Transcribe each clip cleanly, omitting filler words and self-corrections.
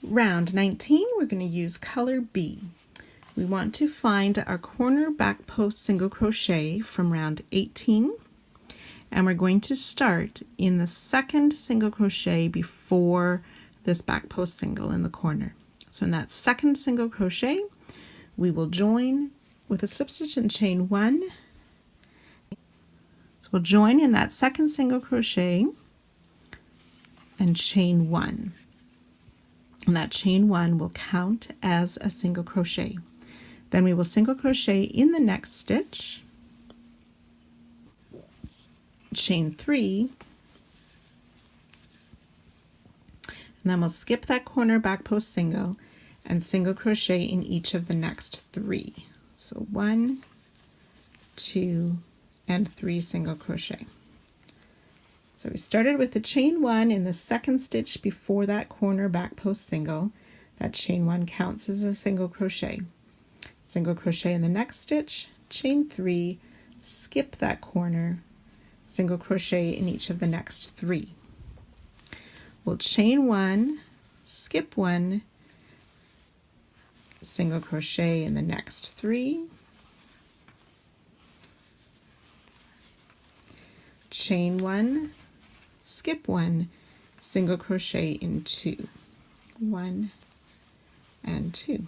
Round 19, we're going to use color B. We want to find our corner back post single crochet from round 18, and we're going to start in the second single crochet before this back post single in the corner. So in that second single crochet, we will join with a slip stitch and chain 1. So we'll join in that second single crochet and chain 1. And that chain 1 will count as a single crochet. Then we will single crochet in the next stitch, chain 3, and then we'll skip that corner back post single and single crochet in each of the next 3. So 1, 2, and 3 single crochet. So we started with the chain 1 in the second stitch before that corner back post single. That chain 1 counts as a single crochet. Single crochet in the next stitch, chain 3, skip that corner, single crochet in each of the next 3. We'll chain 1, skip 1, single crochet in the next 3, chain 1, skip 1, single crochet in 2, 1 and 2.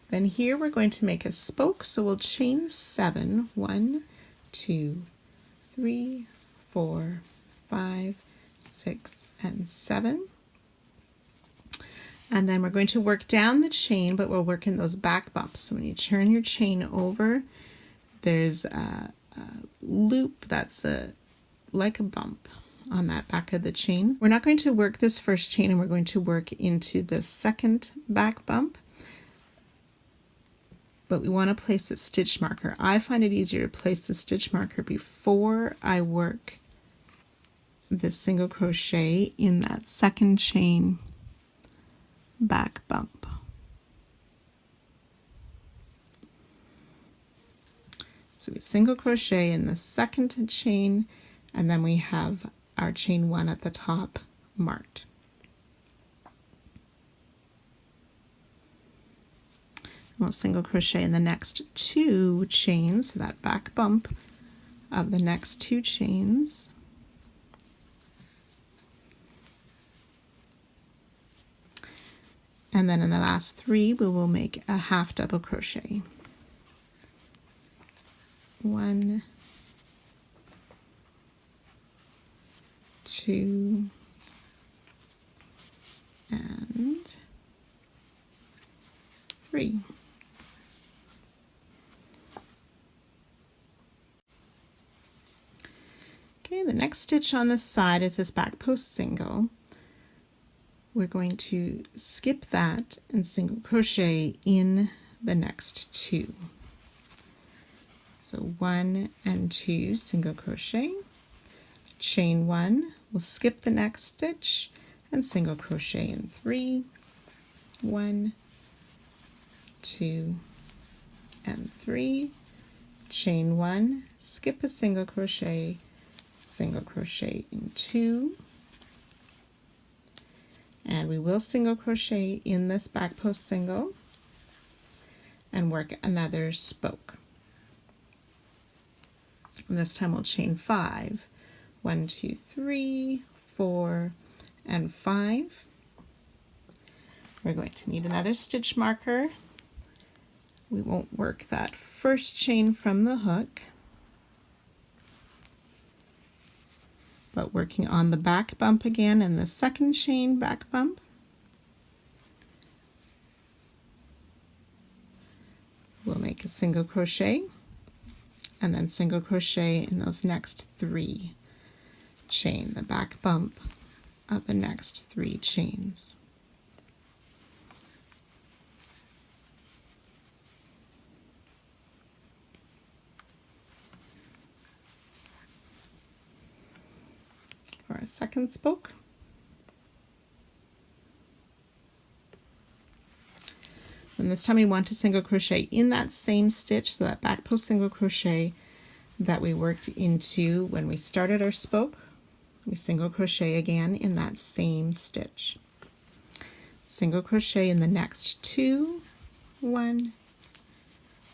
Then here we're going to make a spoke, so we'll chain 7, 1, 2, 3, 4, 5, 6, and 7. And then we're going to work down the chain, but we'll work in those back bumps. So when you turn your chain over, there's a loop that's like a bump on that back of the chain. We're not going to work this first chain, and we're going to work into the second back bump, but we want to place a stitch marker. I find it easier to place the stitch marker before I work the single crochet in that second chain back bump. So we single crochet in the second chain, and then we have our chain 1 at the top marked. We'll single crochet in the next 2 chains, so that back bump of the next 2 chains. And then in the last 3, we will make a half double crochet. 1, 2, and 3. Okay, the next stitch on this side is this back post single. We're going to skip that and single crochet in the next 2. So 1 and 2 single crochet, chain 1, we'll skip the next stitch and single crochet in 3, 1, 2, and 3, chain 1, skip a single crochet in 2, and we will single crochet in this back post single and work another spoke. And this time we'll chain 5, 1, 2, 3, 4, and 5. We're going to need another stitch marker. We won't work that first chain from the hook, but working on the back bump again and the second chain back bump. We'll make a single crochet and then single crochet in those next 3 chain, the back bump of the next 3 chains. For our second spoke. And this time we want to single crochet in that same stitch, so that back post single crochet that we worked into when we started our spoke. We single crochet again in that same stitch. Single crochet in the next 2, 1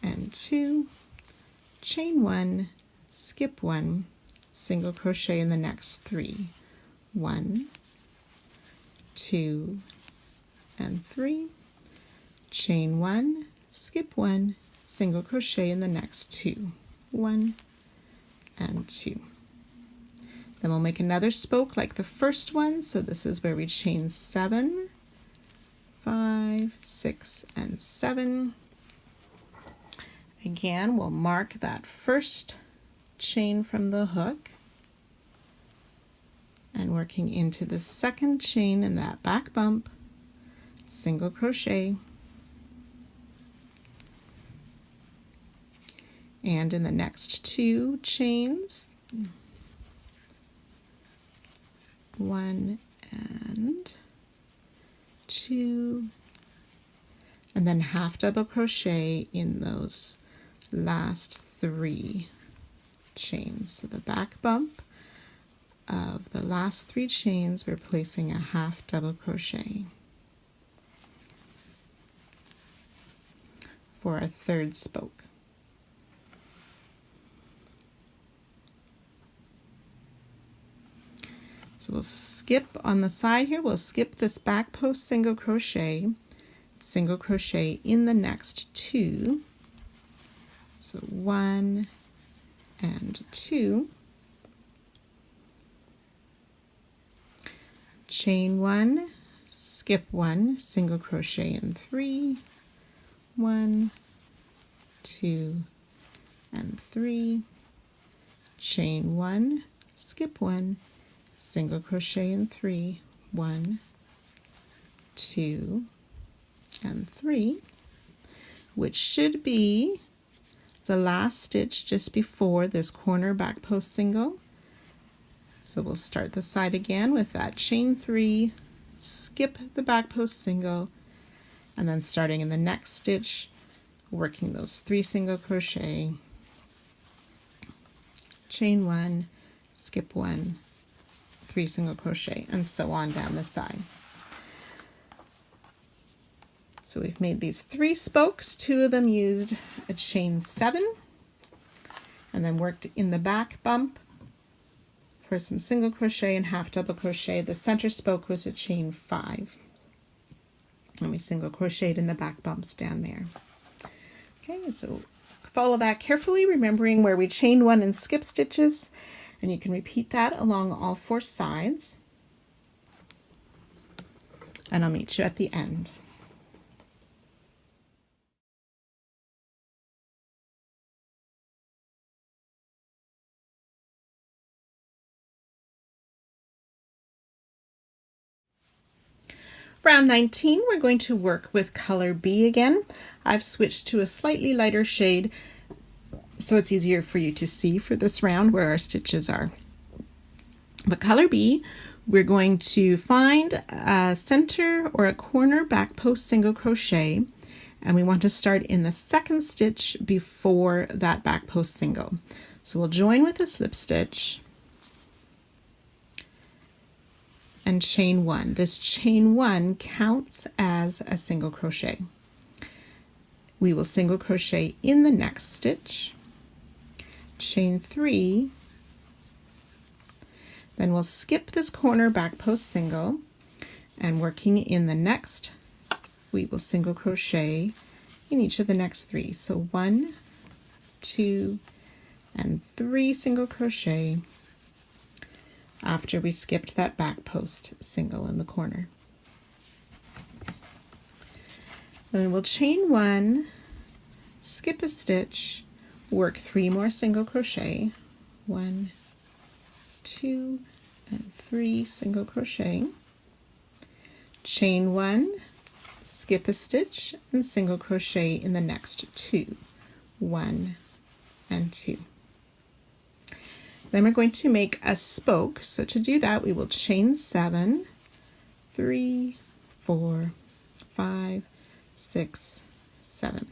and 2, chain 1, skip 1, single crochet in the next 3, 1, 2 and 3, chain 1, skip 1, single crochet in the next 2, 1 and 2. Then we'll make another spoke like the first one, so this is where we chain 7, 5, 6 and 7. Again, we'll mark that first chain from the hook and working into the second chain in that back bump, single crochet, and in the next 2 chains, 1 and 2, and then half double crochet in those last 3 chains. So the back bump of the last 3 chains, we're placing a half double crochet for a third spoke. So we'll skip on the side here, we'll skip this back post single crochet in the next 2. So 1 and 2. Chain 1, skip 1, single crochet in 3, 1, 2 and 3. Chain 1, skip 1, single crochet in 3, 1, 2 and 3, which should be the last stitch just before this corner back post single. So we'll start the side again with that chain 3, skip the back post single, and then starting in the next stitch, working those 3 single crochet, chain 1, skip 1, 3 single crochet, and so on down the side. So we've made these 3 spokes, 2 of them used a chain 7, and then worked in the back bump for some single crochet and half double crochet. The center spoke was a chain 5, and we single crocheted in the back bumps down there. Okay, so follow that carefully, remembering where we chain 1 and skip stitches, and you can repeat that along all 4 sides, and I'll meet you at the end. Round 19, we're going to work with color B again. I've switched to a slightly lighter shade so it's easier for you to see for this round where our stitches are. But color B, we're going to find a center or a corner back post single crochet, and we want to start in the second stitch before that back post single. So we'll join with a slip stitch and chain 1. This chain 1 counts as a single crochet. We will single crochet in the next stitch, chain 3, then we'll skip this corner back post single, and working in the next, we will single crochet in each of the next 3. So 1, 2, and 3 single crochet after we skipped that back post single in the corner. Then we'll chain 1, skip a stitch, work 3 more single crochet, 1, 2, and 3 single crochet, chain 1, skip a stitch, and single crochet in the next 2, 1 and 2. Then we're going to make a spoke. So to do that, we will chain 7, 3, 4, 5, 6, 7.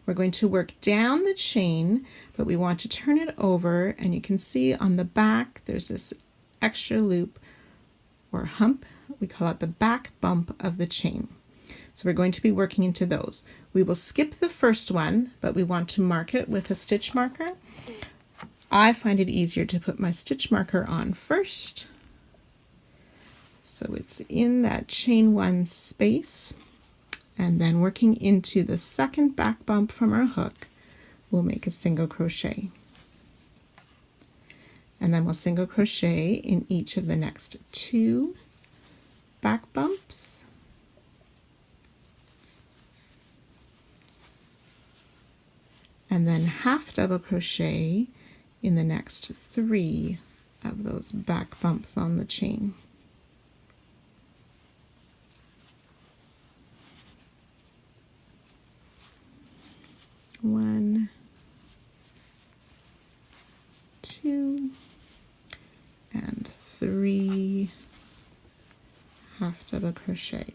We're going to work down the chain, but we want to turn it over, and you can see on the back there's this extra loop or hump. We call it the back bump of the chain. So we're going to be working into those. We will skip the first one, but we want to mark it with a stitch marker. I find it easier to put my stitch marker on first. So it's in that chain 1 space, and then working into the second back bump from our hook, we'll make a single crochet. And then we'll single crochet in each of the next 2 back bumps. And then half double crochet in the next 3 of those back bumps on the chain. One, 2, and 3 half double crochet.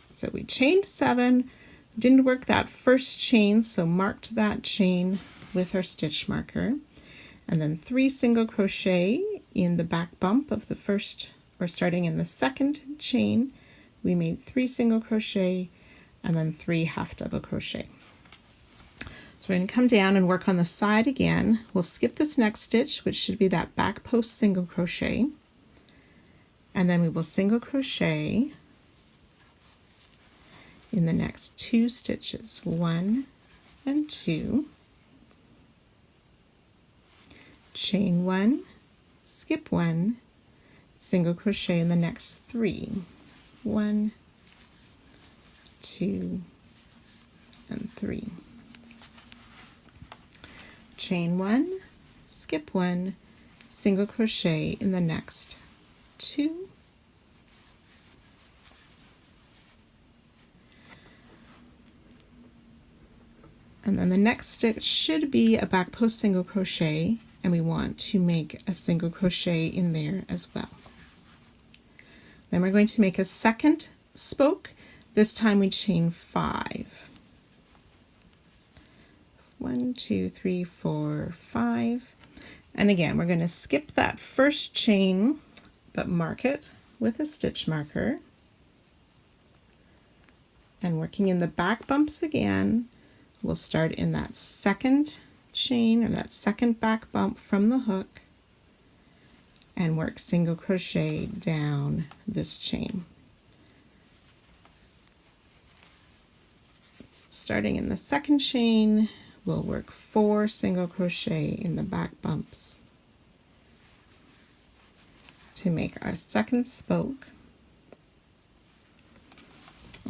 So we chained 7, didn't work that first chain, so marked that chain with our stitch marker, and then 3 single crochet in the back bump of the first, or starting in the second chain, we made 3 single crochet and then 3 half double crochet. So we're going to come down and work on the side again. We'll skip this next stitch, which should be that back post single crochet, and then we will single crochet in the next 2 stitches, 1 and 2, chain 1, skip 1, single crochet in the next 3, 1, 2, and 3. Chain 1, skip 1, single crochet in the next 2, and then the next stitch should be a back post single crochet, and we want to make a single crochet in there as well. Then we're going to make a second spoke. This time we chain 5. 1, 2, 3, 4, 5. And again, we're going to skip that first chain, but mark it with a stitch marker. And working in the back bumps again, we'll start in that second chain, or that second back bump from the hook, and work single crochet down this chain. So starting in the second chain, we'll work 4 single crochet in the back bumps to make our second spoke.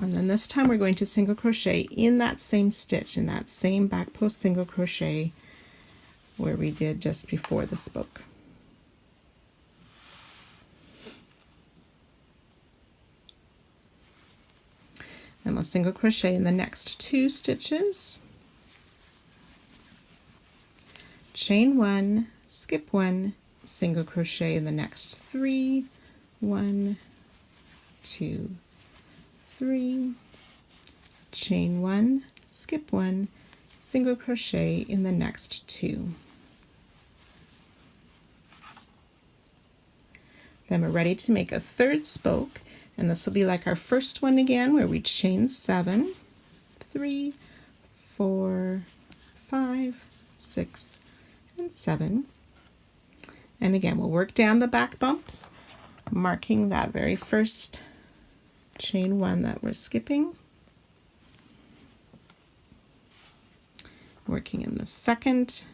And then this time we're going to single crochet in that same stitch, in that same back post single crochet where we did just before the spoke. And we'll single crochet in the next 2 stitches, chain 1, skip 1, single crochet in the next 3, 1, 2, 3, chain 1, skip 1, single crochet in the next 2. Then we're ready to make a third spoke, and this will be like our first one again, where we chain 7, 3, 4, 5, 6, and 7. And again, we'll work down the back bumps, marking that very first chain 1 that we're skipping, working in the second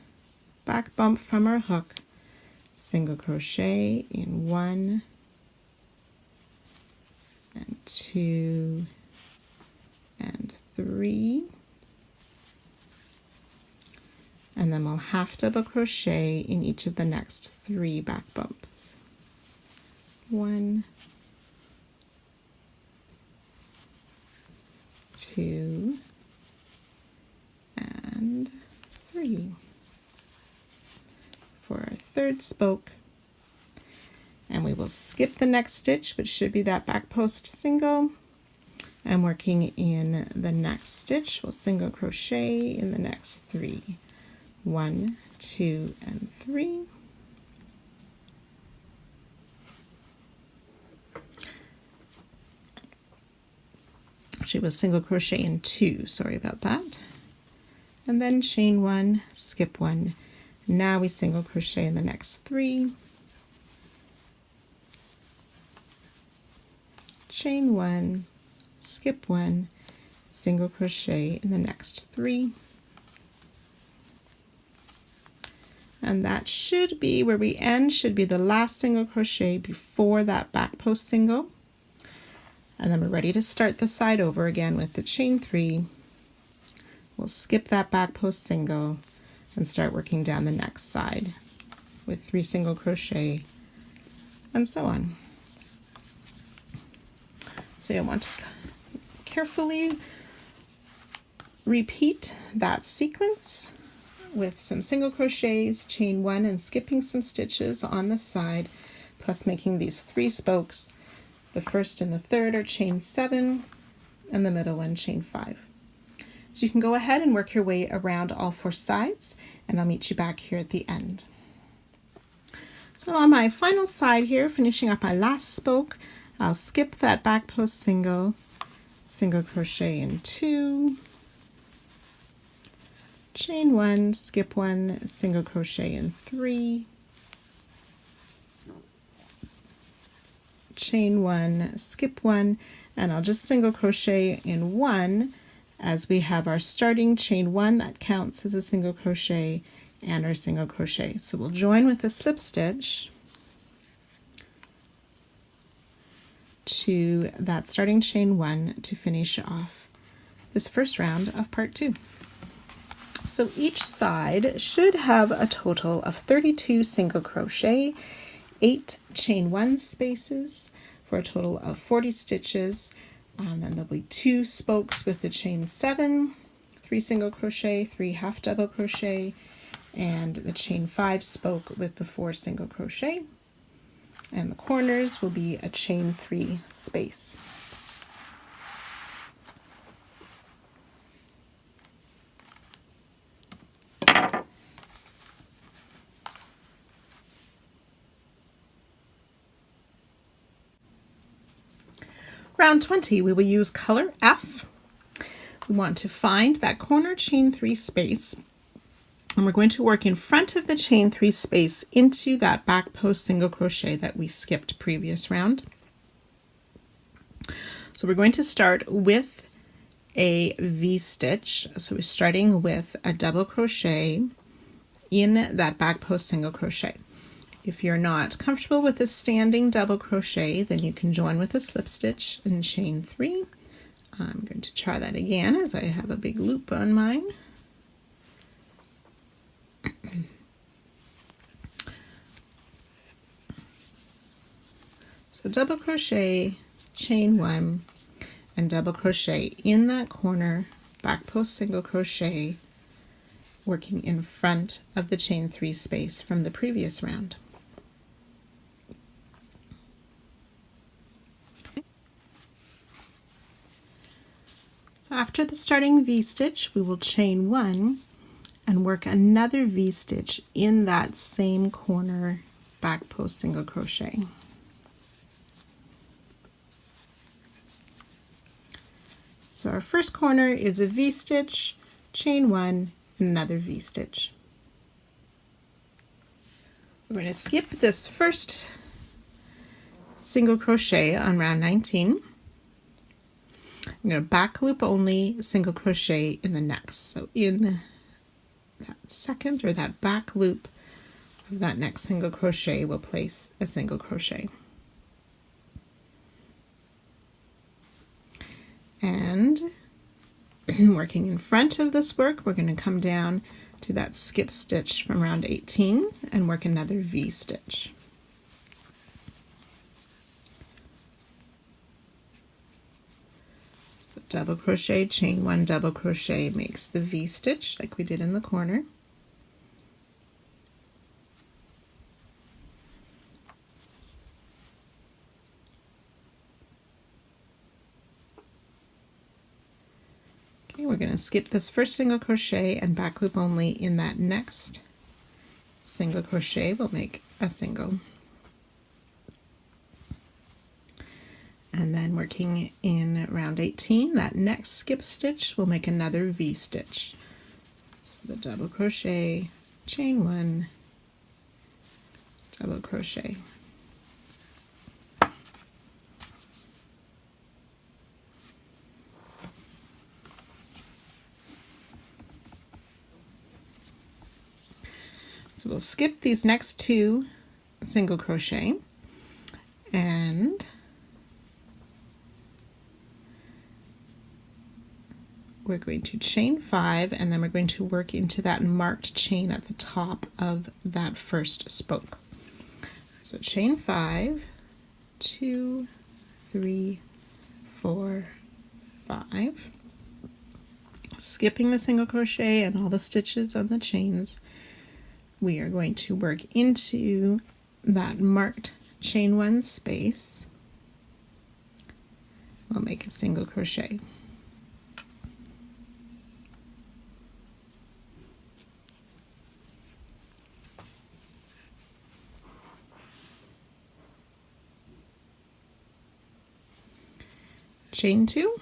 back bump from our hook, single crochet in 1 and 2 and 3, and then we'll half double crochet in each of the next 3 back bumps. 1, 2, and 3 for our third spoke. And we will skip the next stitch, which should be that back post single, and working in the next stitch, we'll single crochet in the next 3, 1, 2, and 3, actually was single crochet in 2, sorry about that, and then chain 1, skip 1. Now we single crochet in the next 3, chain 1, skip 1, single crochet in the next 3, and that should be where we end, should be the last single crochet before that back post single. And then we're ready to start the side over again with the chain 3. We'll skip that back post single and start working down the next side with 3 single crochet and so on. So you'll want to carefully repeat that sequence with some single crochets, chain 1, and skipping some stitches on the side, plus making these 3 spokes. The first and the third are chain 7, and the middle one chain 5. So you can go ahead and work your way around all 4 sides, and I'll meet you back here at the end. So on my final side here, finishing up my last spoke, I'll skip that back post single, single crochet in 2, chain 1, skip 1, single crochet in 3, chain 1, skip 1, and I'll just single crochet in 1 as we have our starting chain 1 that counts as a single crochet and our single crochet. So we'll join with a slip stitch to that starting chain 1 to finish off this first round of part 2. So each side should have a total of 32 single crochet, 8 chain 1 spaces for a total of 40 stitches. Then there'll be 2 spokes with the chain 7, 3 single crochet, 3 half double crochet, and the chain 5 spoke with the 4 single crochet. And the corners will be a chain 3 space. Round 20, we will use color F. We want to find that corner chain 3 space, and we're going to work in front of the chain 3 space into that back post single crochet that we skipped previous round. So we're going to start with a V-stitch. So we're starting with a double crochet in that back post single crochet. If you're not comfortable with a standing double crochet, then you can join with a slip stitch and chain 3. I'm going to try that again as I have a big loop on mine. So double crochet, chain 1, and double crochet in that corner, back post single crochet, working in front of the chain 3 space from the previous round. So after the starting V-stitch, we will chain 1 and work another V-stitch in that same corner back post single crochet. So our first corner is a V-stitch, chain 1, and another V-stitch. We're going to skip this first single crochet on round 19. I'm going to back loop only, single crochet in the next. So in that second or that back loop of that next single crochet, we'll place a single crochet. And working in front of this work, we're going to come down to that skip stitch from round 18 and work another V-stitch. So double crochet, chain 1, double crochet makes the V-stitch like we did in the corner. Okay, we're going to skip this first single crochet and back loop only in that next single crochet. We'll make a single. And then working in round 18, that next skip stitch will make another V stitch. So the double crochet, chain 1, double crochet. So we'll skip these next 2 single crochet, and we're going to chain 5, and then we're going to work into that marked chain at the top of that first spoke. So chain 5, 2, 3, 4, 5, skipping the single crochet and all the stitches on the chains. We are going to work into that marked chain 1 space. We'll make a single crochet. Chain 2,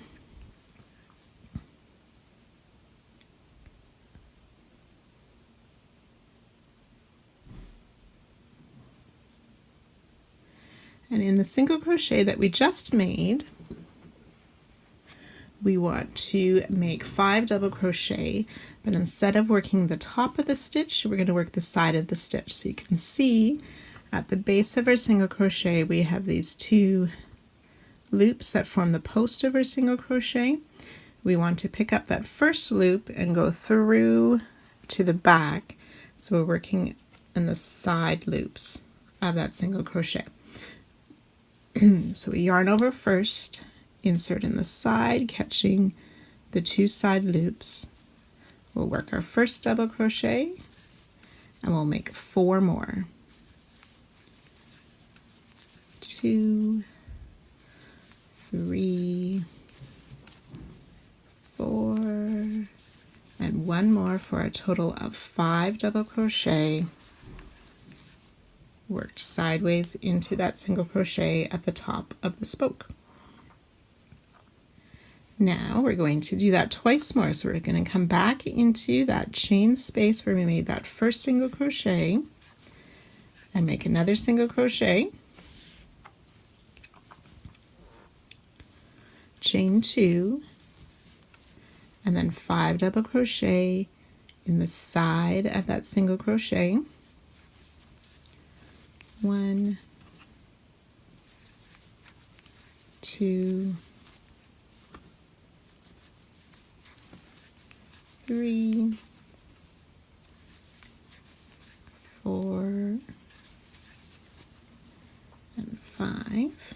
and in the single crochet that we just made, we want to make 5 double crochet, but instead of working the top of the stitch, we're going to work the side of the stitch. So you can see at the base of our single crochet we have these 2 loops that form the post of our single crochet. We want to pick up that first loop and go through to the back, so we're working in the side loops of that single crochet. So we yarn over first, insert in the side, catching the 2 side loops. We'll work our first double crochet, and we'll make 4 more. 2, 3, 4, and 1 more for a total of 5 double crochet worked sideways into that single crochet at the top of the spoke. Now we're going to do that twice more, so we're going to come back into that chain space where we made that first single crochet and make another single crochet, chain 2, and then 5 double crochet in the side of that single crochet. 1, 2, 3, 4, and 5.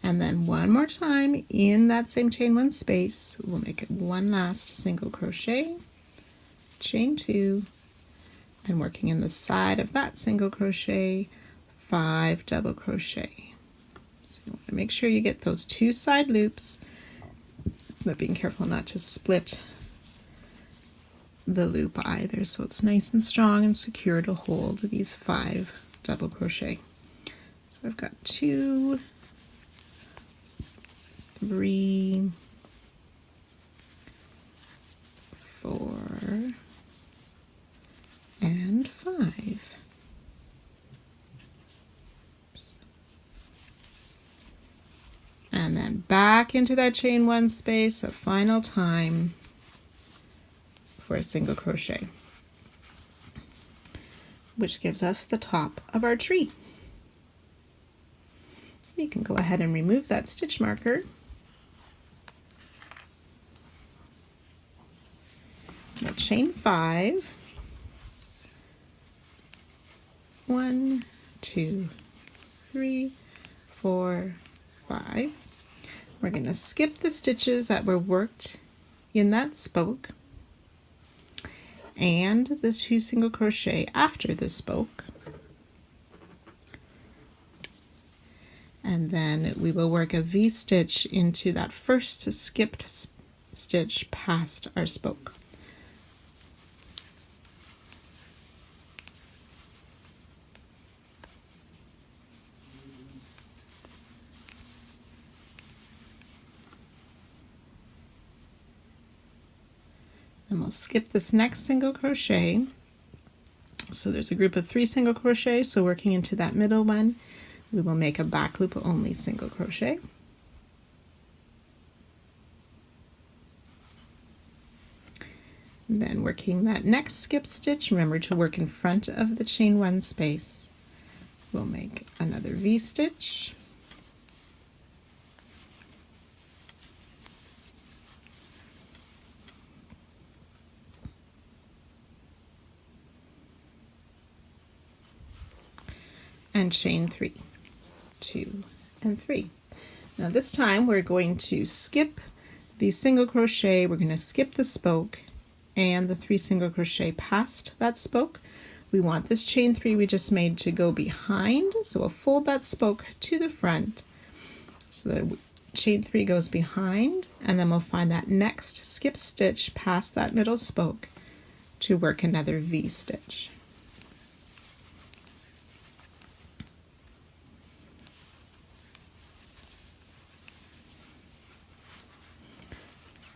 And then one more time in that same chain 1 space, we'll make one last single crochet, chain 2, and working in the side of that single crochet, 5 double crochet. So you want to make sure you get those 2 side loops, but being careful not to split the loop either, so it's nice and strong and secure to hold these 5 double crochet. So I've got 2, 3, 4, and 5. Oops. And then back into that chain 1 space a final time for a single crochet, which gives us the top of our tree. You can go ahead and remove that stitch marker. We'll chain 5, 1, 2, 3, 4, 5. We're going to skip the stitches that were worked in that spoke and the 2 single crochet after the spoke, and then we will work a V-stitch into that first skipped stitch past our spoke. And we'll skip this next single crochet. So there's a group of 3 single crochet, so working into that middle one, we will make a back loop only single crochet. And then working that next skip stitch, remember to work in front of the chain 1 space. We'll make another V-stitch. And chain 3, 2 and 3. Now this time we're going to skip the single crochet, we're going to skip the spoke and the 3 single crochet past that spoke. We want this chain 3 we just made to go behind, so we'll fold that spoke to the front so that chain 3 goes behind, and then we'll find that next skip stitch past that middle spoke to work another V-stitch.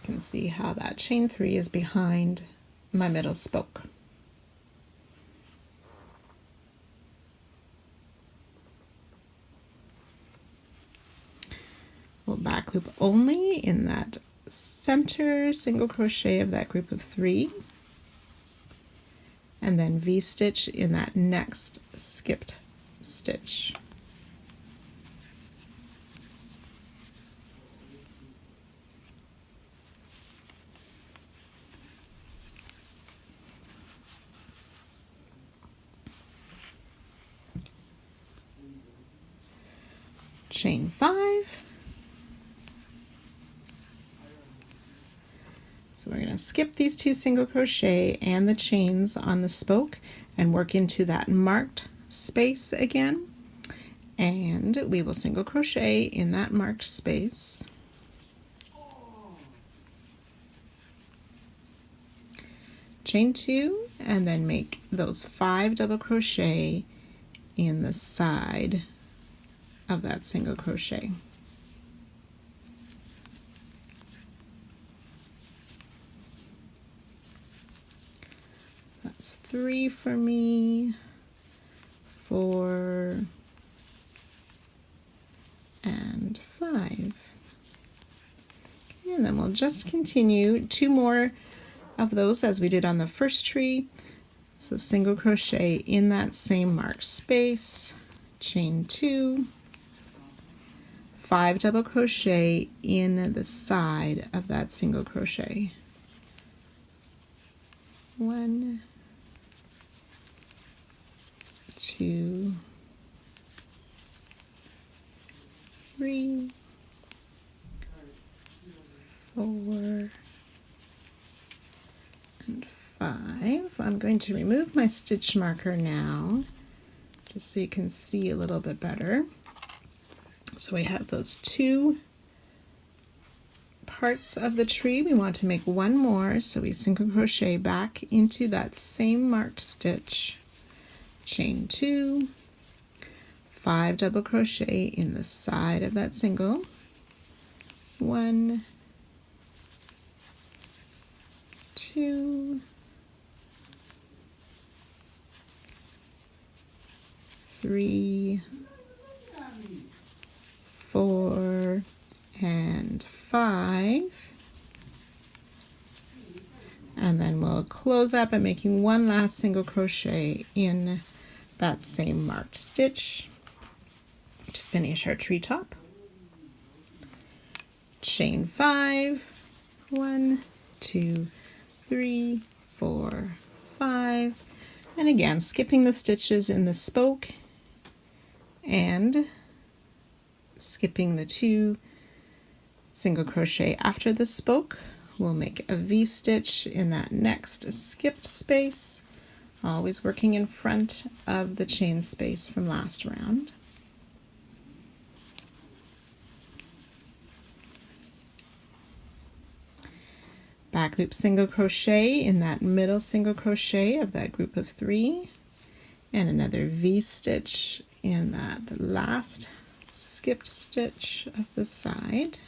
You can see how that chain 3 is behind my middle spoke. We'll back loop only in that center single crochet of that group of 3, and then V-stitch in that next skipped stitch. Chain 5. So we're going to skip these 2 single crochet and the chains on the spoke and work into that marked space again, and we will single crochet in that marked space. Chain 2 and then make those 5 double crochet in the side of that single crochet. That's 3 for me, 4 and 5. Okay, and then we'll just continue 2 more of those as we did on the first tree. So single crochet in that same marked space, chain 2, 5 double crochet in the side of that single crochet. 1, 2, 3, 4, and 5. I'm going to remove my stitch marker now, just so you can see a little bit better. So we have those 2 parts of the tree. We want to make 1 more, so we single crochet back into that same marked stitch, chain 2, 5 double crochet in the side of that single, 1, 2, 3, 4, and 5, and then we'll close up by making 1 last single crochet in that same marked stitch to finish our tree top. Chain 5, 1, 2, 3, 4, 5, and again skipping the stitches in the spoke and skipping the 2 single crochet after the spoke. We'll make a V-stitch in that next skipped space, always working in front of the chain space from last round. Back loop single crochet in that middle single crochet of that group of 3, and another V-stitch in that last skipped stitch of the side.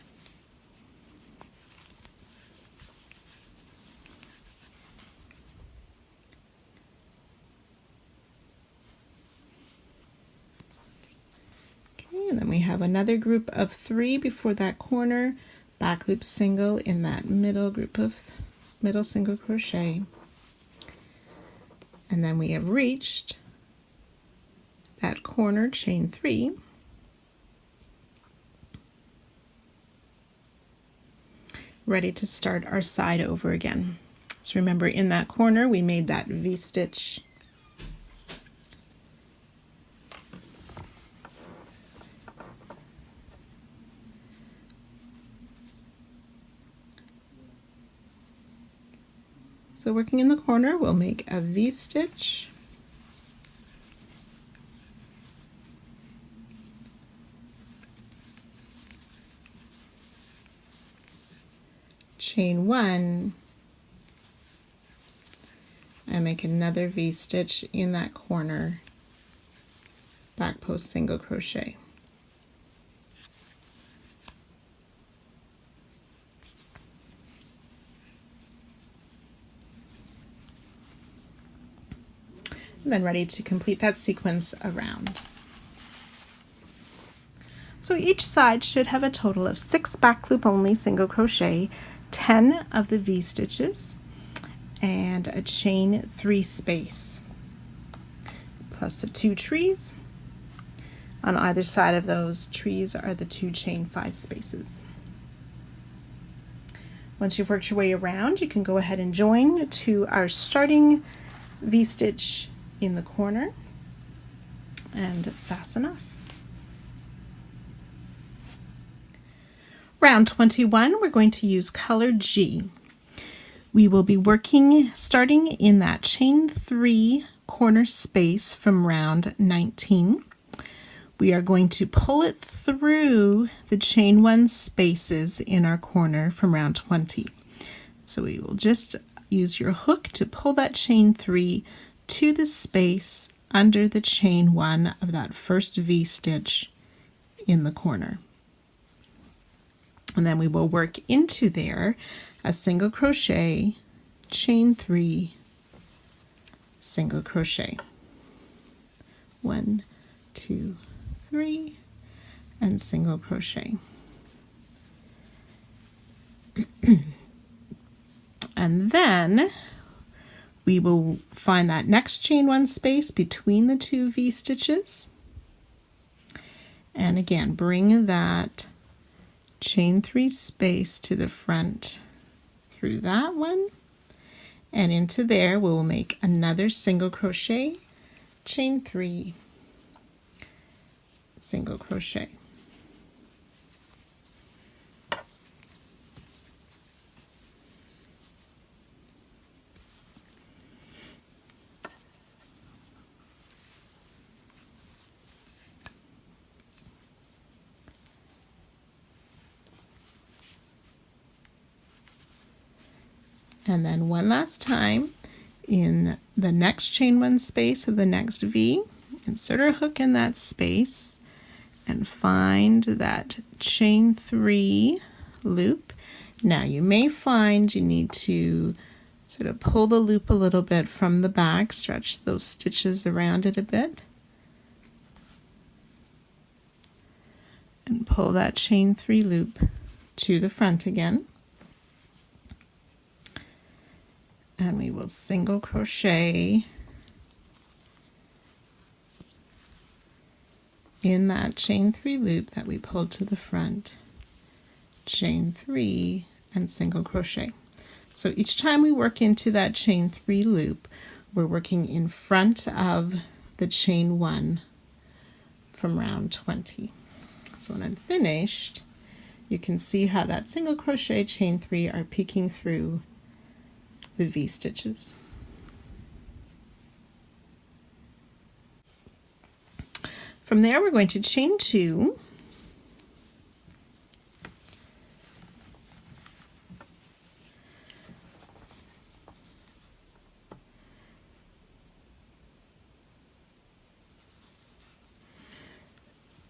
and then we have another group of 3 before that corner, back loop single in that middle group of middle single crochet, and then we have reached that corner, chain 3, ready to start our side over again. So remember, in that corner we made that V-stitch, so working in the corner, we'll make a V-stitch, chain 1, and make another V-stitch in that corner, back post single crochet. And then ready to complete that sequence around. So each side should have a total of 6 back loop only single crochet, 10 of the V-stitches, and a chain 3 space, plus the 2 trees. On either side of those trees are the 2 chain 5 spaces. Once you've worked your way around, you can go ahead and join to our starting V-stitch in the corner and fasten off. Round 21, we're going to use color G. We will be working starting in that chain 3 corner space from round 19. We are going to pull it through the chain 1 spaces in our corner from round 20. So we will just use your hook to pull that chain 3 to the space under the chain 1 of that first V-stitch in the corner. And then we will work into there a single crochet, chain 3, single crochet. 1, 2, 3, and single crochet. And then we will find that next chain 1 space between the 2 V-stitches, and again bring that chain 3 space to the front through that one, and into there we will make another single crochet, chain 3, single crochet. And then one last time in the next chain 1 space of the next V, insert our hook in that space and find that chain 3 loop. Now you may find you need to sort of pull the loop a little bit from the back, stretch those stitches around it a bit, and pull that chain 3 loop to the front again. And we will single crochet in that chain 3 loop that we pulled to the front, chain 3, and single crochet. So each time we work into that chain 3 loop, we're working in front of the chain 1 from round 20. So when I'm finished, you can see how that single crochet, chain 3 are peeking through the V-stitches. From there we're going to chain 2,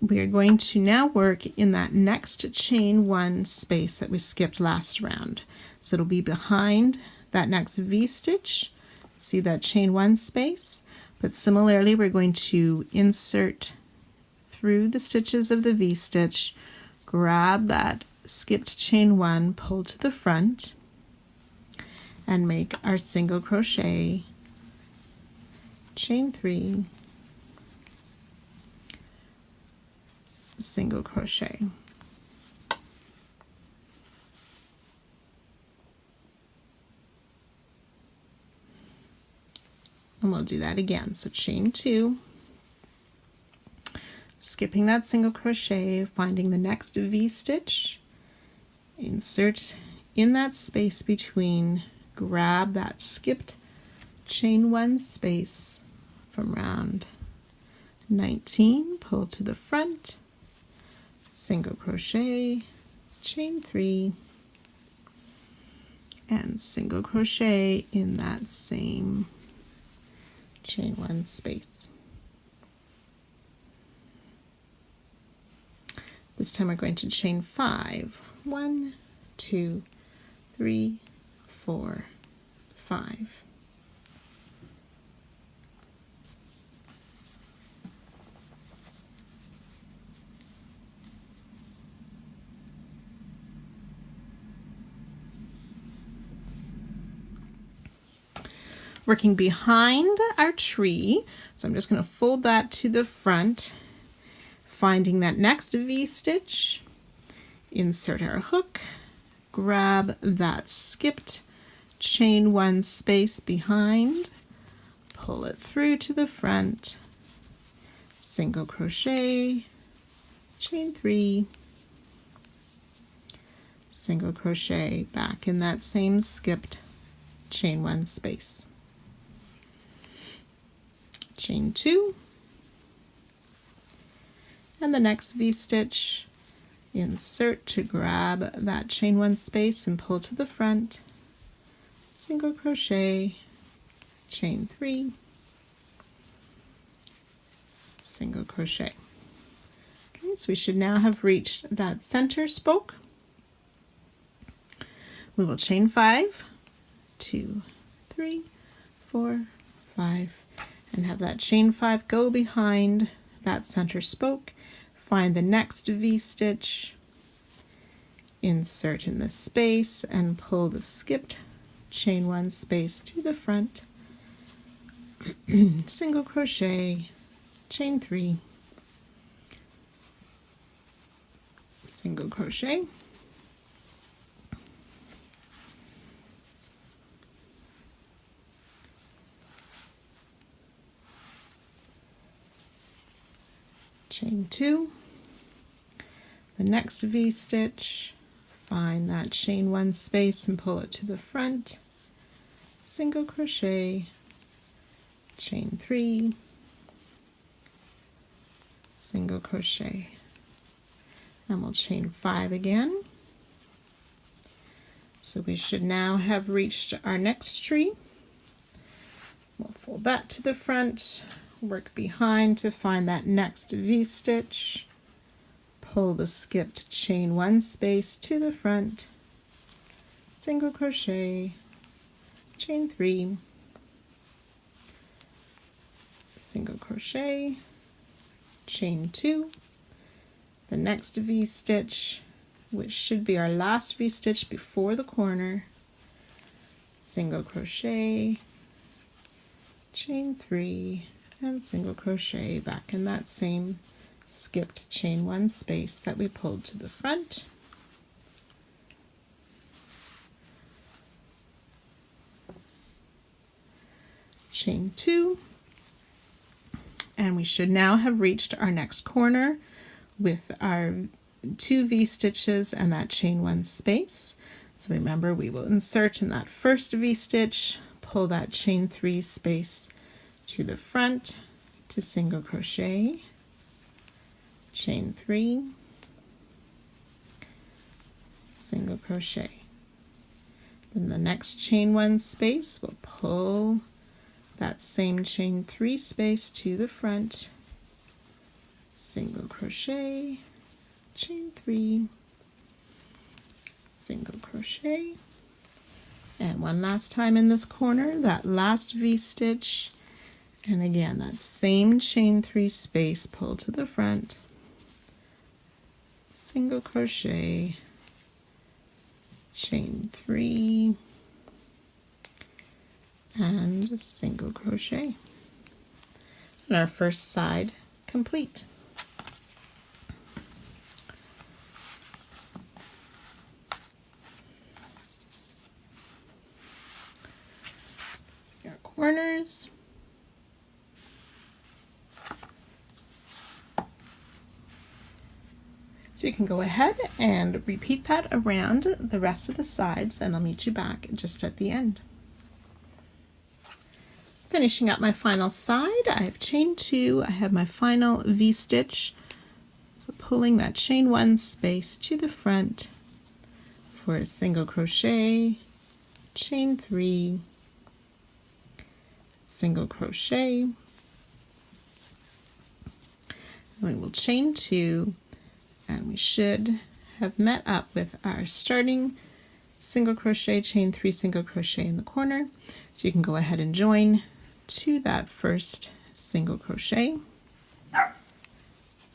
we are going to now work in that next chain 1 space that we skipped last round. So it'll be behind that next V-stitch. See that chain 1 space? But similarly, we're going to insert through the stitches of the V-stitch, grab that skipped chain 1, pull to the front, and make our single crochet, chain 3, single crochet. And we'll do that again. So chain 2, skipping that single crochet, finding the next V-stitch, insert in that space between, grab that skipped chain 1 space from round 19, pull to the front, single crochet, chain 3, and single crochet in that same chain 1 space. This time we're going to chain 5. 1, 2, 3, 4, 5. Working behind our tree, so I'm just going to fold that to the front, finding that next V-stitch, insert our hook, grab that skipped chain 1 space behind, pull it through to the front, single crochet, chain 3, single crochet back in that same skipped chain 1 space. Chain 2, and the next V-stitch, insert to grab that chain 1 space and pull to the front, single crochet, chain 3, single crochet. Okay, so we should now have reached that center spoke. We will chain 5, 2, 3, 4, 5, and have that chain 5 go behind that center spoke. Find the next V-stitch, insert in the space, and pull the skipped chain 1 space to the front, single crochet, chain 3, single crochet, chain 2, the next V-stitch, find that chain 1 space and pull it to the front, single crochet, chain 3, single crochet, and we'll chain 5 again. So we should now have reached our next tree. We'll fold that to the front, work behind to find that next V-stitch, pull the skipped chain 1 space to the front, single crochet, chain 3, single crochet, chain 2, the next V-stitch, which should be our last V-stitch before the corner, single crochet, chain 3, and single crochet back in that same skipped chain 1 space that we pulled to the front. Chain 2, and we should now have reached our next corner with our 2 V-stitches and that chain 1 space. So remember, we will insert in that first V-stitch, pull that chain 3 space to the front to single crochet, chain 3, single crochet. Then the next chain 1 space, we'll pull that same chain 3 space to the front, single crochet, chain 3, single crochet, and one last time in this corner, that last V-stitch, and again that same chain 3 space, pull to the front, single crochet, chain 3, and a single crochet. And our first side complete. See our corners. So you can go ahead and repeat that around the rest of the sides, and I'll meet you back just at the end. Finishing up my final side, I have chain 2, I have my final V-stitch, so pulling that chain 1 space to the front for a single crochet, chain 3, single crochet, and we will chain 2, and we should have met up with our starting single crochet, chain 3, single crochet in the corner. So you can go ahead and join to that first single crochet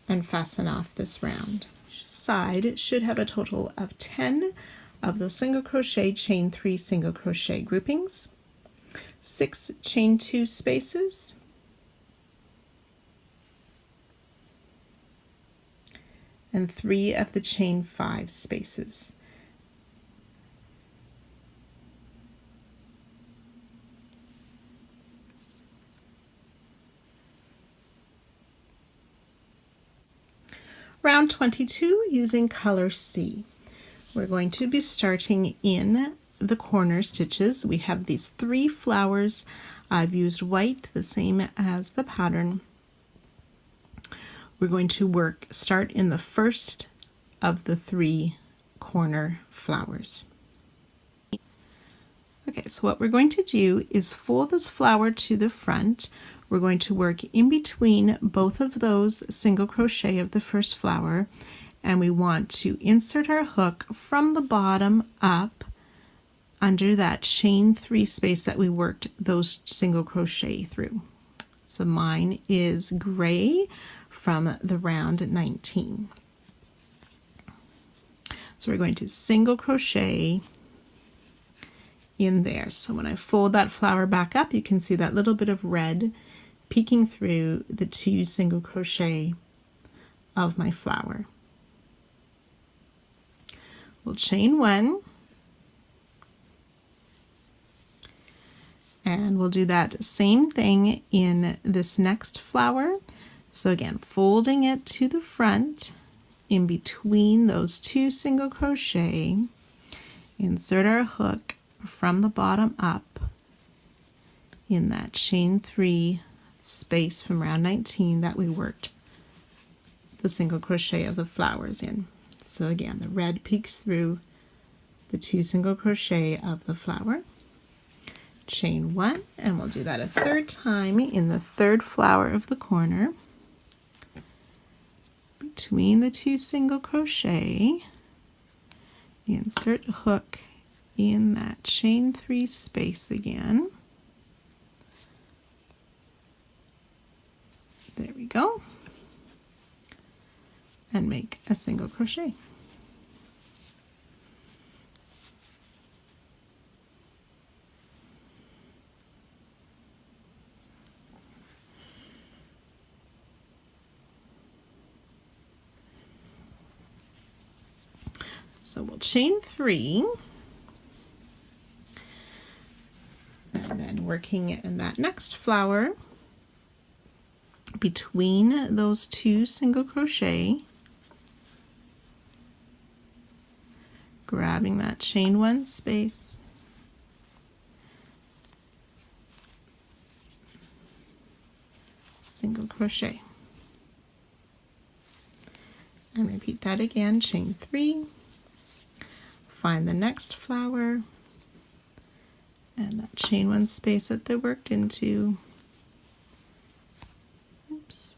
and fasten off this round. Side should have a total of 10 of those single crochet, chain 3, single crochet groupings, 6 chain 2 spaces, and 3 of the chain 5 spaces. Round 22 using color C. We're going to be starting in the corner stitches. We have these 3 flowers. I've used white, the same as the pattern. We're going to start in the first of the 3 corner flowers. Okay, so what we're going to do is fold this flower to the front. We're going to work in between both of those single crochet of the first flower, and we want to insert our hook from the bottom up under that chain 3 space that we worked those single crochet through. So mine is gray from the round 19. So we're going to single crochet in there. So when I fold that flower back up, you can see that little bit of red peeking through the 2 single crochet of my flower. We'll chain 1, and we'll do that same thing in this next flower. So again, folding it to the front in between those 2 single crochet, insert our hook from the bottom up in that chain 3 space from round 19 that we worked the single crochet of the flowers in. So again, the red peeks through the 2 single crochet of the flower, chain 1, and we'll do that a third time in the third flower of the corner. Between the 2 single crochet, insert a hook in that chain 3 space again. There we go. And make a single crochet. So we'll chain 3, and then working in that next flower between those 2 single crochet, grabbing that chain 1 space, single crochet, and repeat that again, chain 3, find the next flower, and that chain 1 space that they worked into, oops,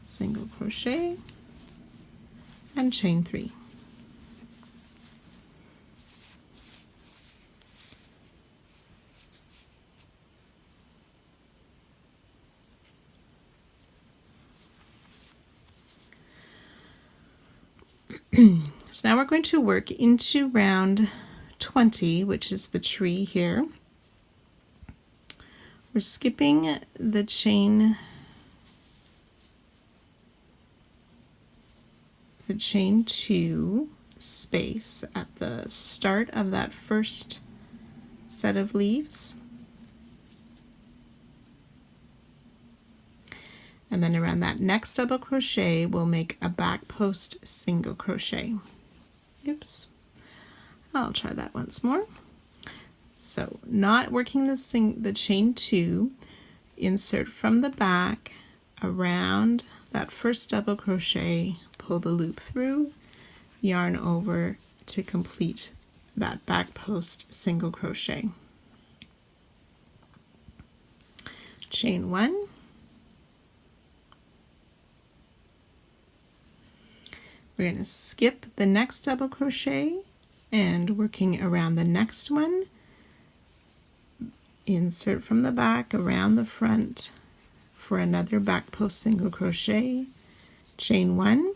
single crochet, and chain 3. So now we're going to work into round 20, which is the tree here. We're skipping the chain 2 space at the start of that first set of leaves, and then around that next double crochet we'll make a back post single crochet. Oops, I'll try that once more. So not working the chain 2, insert from the back around that first double crochet, pull the loop through, yarn over to complete that back post single crochet. Chain 1, we're going to skip the next double crochet and working around the next one, insert from the back around the front for another back post single crochet, chain 1,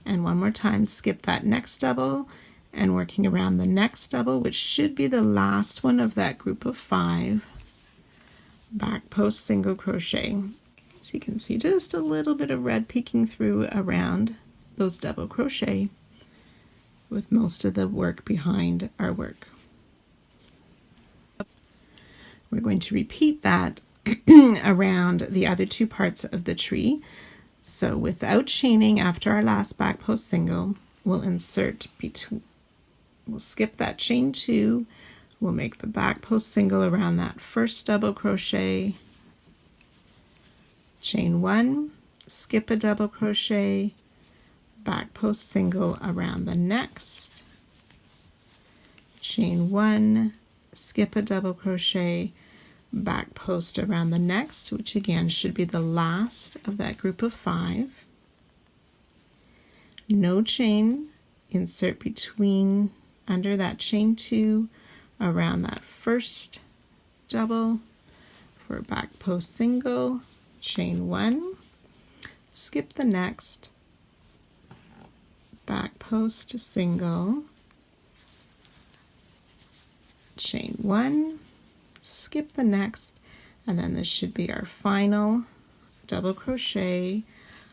and one more time skip that next double and working around the next double, which should be the last one of that group of 5, back post single crochet. So you can see just a little bit of red peeking through around those double crochet with most of the work behind our work. We're going to repeat that around the other 2 parts of the tree. So without chaining after our last back post single, we'll insert between, we'll skip that chain 2, we'll make the back post single around that first double crochet, chain 1, skip a double crochet, back post single around the next, chain 1, skip a double crochet, back post around the next, which again should be the last of that group of 5. No chain, insert between under that chain 2 around that first double for back post single, chain 1, skip the next, back post single, chain 1, skip the next, and then this should be our final double crochet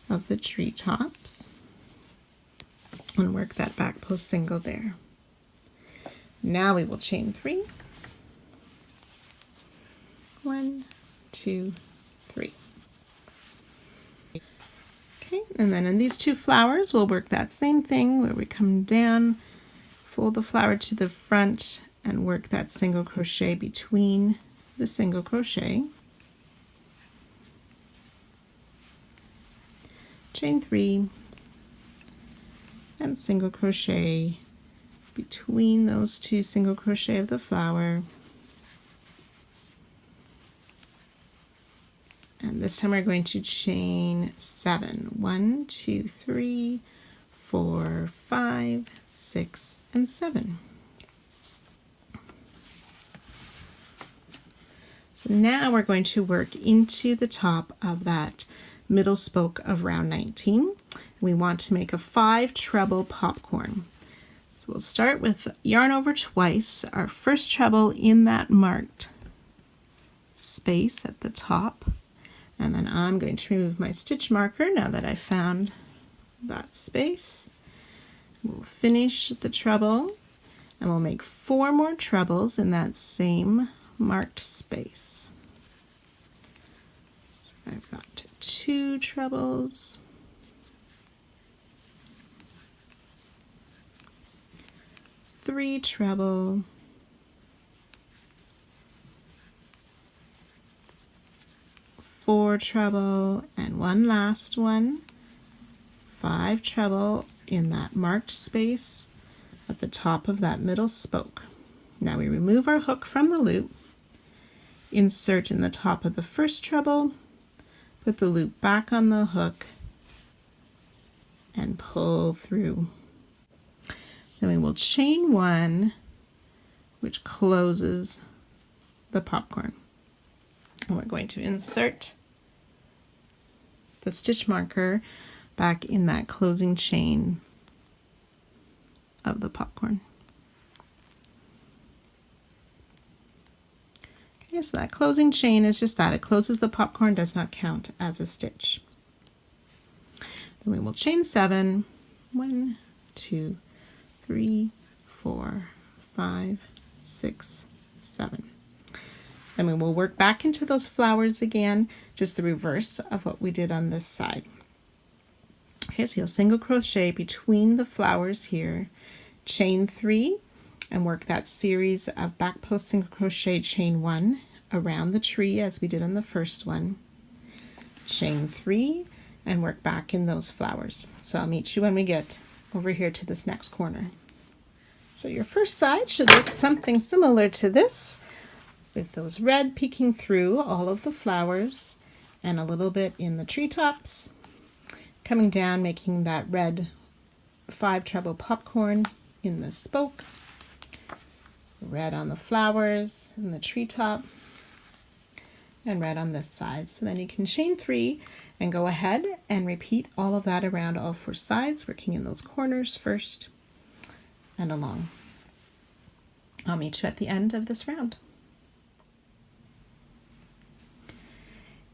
of the treetops, and work that back post single there. Now we will chain 3. 1, 2, 3. Okay, and then in these 2 flowers we'll work that same thing where we come down, fold the flower to the front, and work that single crochet between the single crochet, chain 3, and single crochet between those 2 single crochet of the flower, and this time we're going to chain 7. 1, 2, 3, 4, 5, 6, and 7. So now we're going to work into the top of that middle spoke of round 19. We want to make a 5 treble popcorn. So we'll start with yarn over twice, our first treble in that marked space at the top, and then I'm going to remove my stitch marker now that I found that space. We'll finish the treble and we'll make 4 more trebles in that same marked space. So I've got 2 trebles, 3 treble, 4 treble, and one last one, 5 treble in that marked space at the top of that middle spoke. Now we remove our hook from the loop, insert in the top of the first treble, put the loop back on the hook, and pull through. Then we will chain 1, which closes the popcorn. And we're going to insert the stitch marker back in that closing chain of the popcorn. Okay, so that closing chain is just that. It closes the popcorn, does not count as a stitch. Then we will chain 7. 1, 2, 3, 4, 5, 6, 7. And we will work back into those flowers again, just the reverse of what we did on this side. Okay, so you'll single crochet between the flowers here, chain 3, and work that series of back post single crochet, chain 1 around the tree as we did on the first one, chain 3, and work back in those flowers. So I'll meet you when we get over here to this next corner. So your first side should look something similar to this, with those red peeking through all of the flowers and a little bit in the treetops, coming down, making that red 5 treble popcorn in the spoke, red on the flowers and the treetop, and red on this side. So then you can chain 3 and go ahead and repeat all of that around all 4 sides, working in those corners first and along. I'll meet you at the end of this round.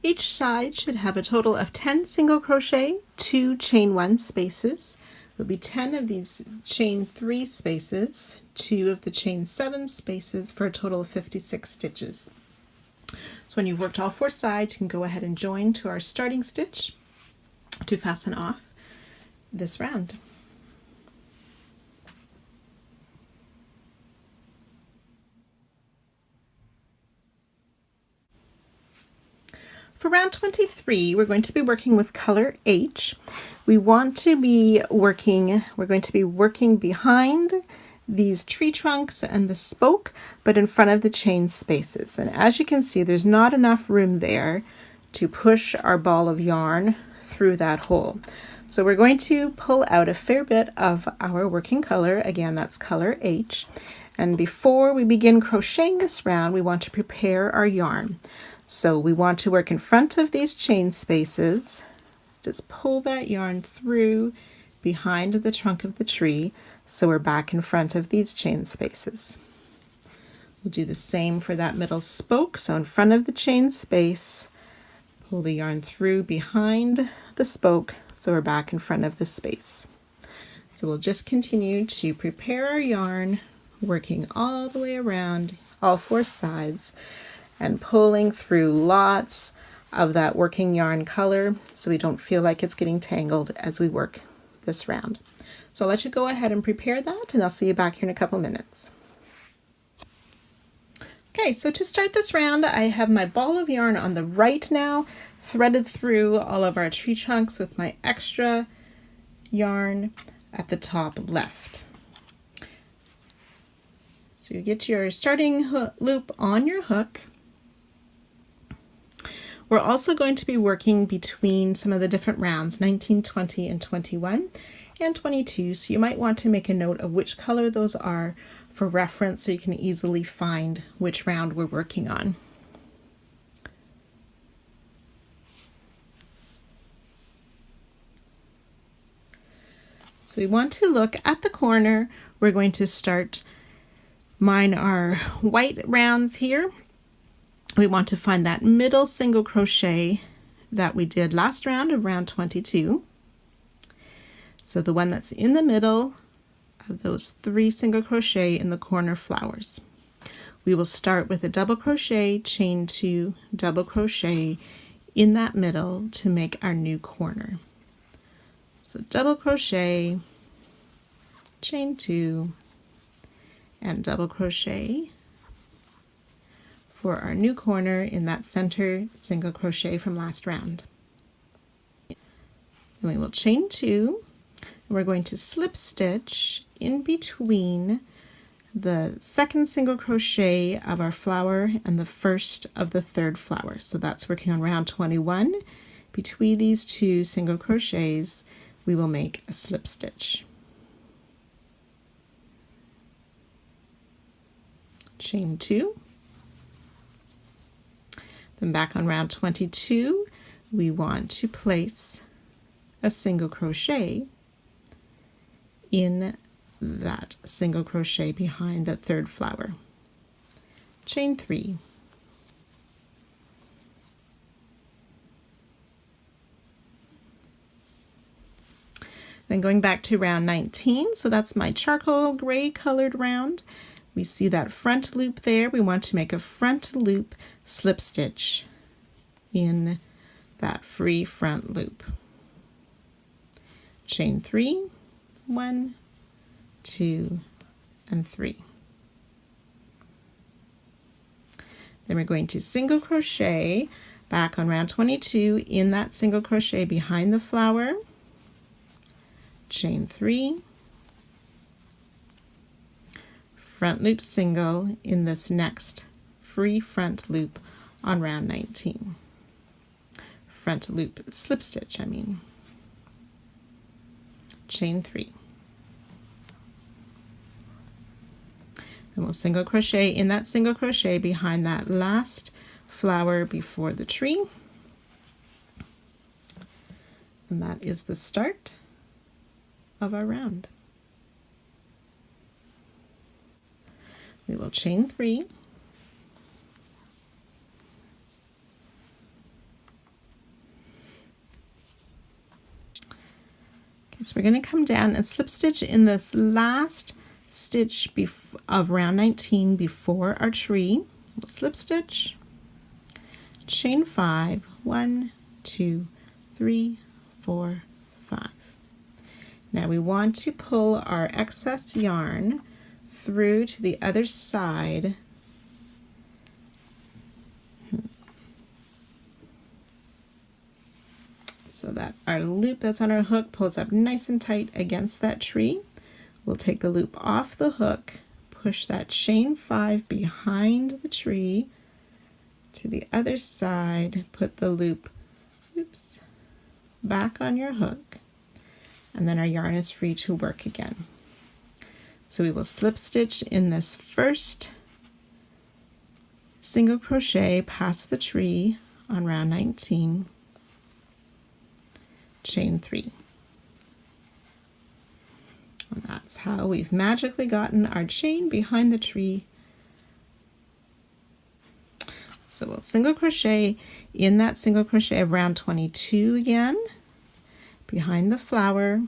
Each side should have a total of 10 single crochet, 2 chain 1 spaces. There'll be 10 of these chain 3 spaces, 2 of the chain 7 spaces, for a total of 56 stitches. So when you've worked all 4 sides, you can go ahead and join to our starting stitch to fasten off this round. For round 23, we're going to be working with color H. We're going to be working behind these tree trunks and the spoke, but in front of the chain spaces. And as you can see, there's not enough room there to push our ball of yarn through that hole. So we're going to pull out a fair bit of our working color. Again, that's color H. And before we begin crocheting this round, we want to prepare our yarn. So we want to work in front of these chain spaces. Just pull that yarn through behind the trunk of the tree, so we're back in front of these chain spaces. We'll do the same for that middle spoke. So in front of the chain space, pull the yarn through behind the spoke, so we're back in front of the space. So we'll just continue to prepare our yarn, working all the way around all 4 sides, and pulling through lots of that working yarn color so we don't feel like it's getting tangled as we work this round. So I'll let you go ahead and prepare that, and I'll see you back here in a couple minutes. Okay, so to start this round, I have my ball of yarn on the right now, threaded through all of our tree trunks with my extra yarn at the top left. So you get your starting loop on your hook. We're also going to be working between some of the different rounds, 19, 20, and 21, and 22. So you might want to make a note of which color those are for reference so you can easily find which round we're working on. So we want to look at the corner. We're going to start mine our white rounds here. We want to find that middle single crochet that we did last round of round 22. So the one that's in the middle of those 3 single crochet in the corner flowers. We will start with a double crochet, chain 2, double crochet in that middle to make our new corner. So double crochet, chain 2, and double crochet for our new corner in that center single crochet from last round. And we will chain 2, and we're going to slip stitch in between the second single crochet of our flower and the first of the third flower. So that's working on round 21. Between these 2 single crochets, we will make a slip stitch. Chain 2. Then back on round 22, we want to place a single crochet in that single crochet behind the third flower. Chain 3. Then going back to round 19, so that's my charcoal gray colored round. We see that front loop there. We want to make a front loop slip stitch in that free front loop. Chain 3, 1, 2, and 3. Then we're going to single crochet back on round 22 in that single crochet behind the flower. Chain 3, front loop single in this next free front loop on round 19. Front loop slip stitch, I mean. Chain 3. Then we'll single crochet in that single crochet behind that last flower before the tree. And that is the start of our round. We will chain 3, okay, so we're going to come down and slip stitch in this last stitch of round 19 before our tree. We'll slip stitch, chain 5, 1, 2, 3, 4, 5. Now we want to pull our excess yarn through to the other side so that our loop that's on our hook pulls up nice and tight against that tree. We'll take the loop off the hook, push that chain 5 behind the tree to the other side, put the loop, oops, back on your hook, and then our yarn is free to work again. So we will slip stitch in this first single crochet past the tree on round 19, chain 3. And that's how we've magically gotten our chain behind the tree. So we'll single crochet in that single crochet of round 22 again, behind the flower,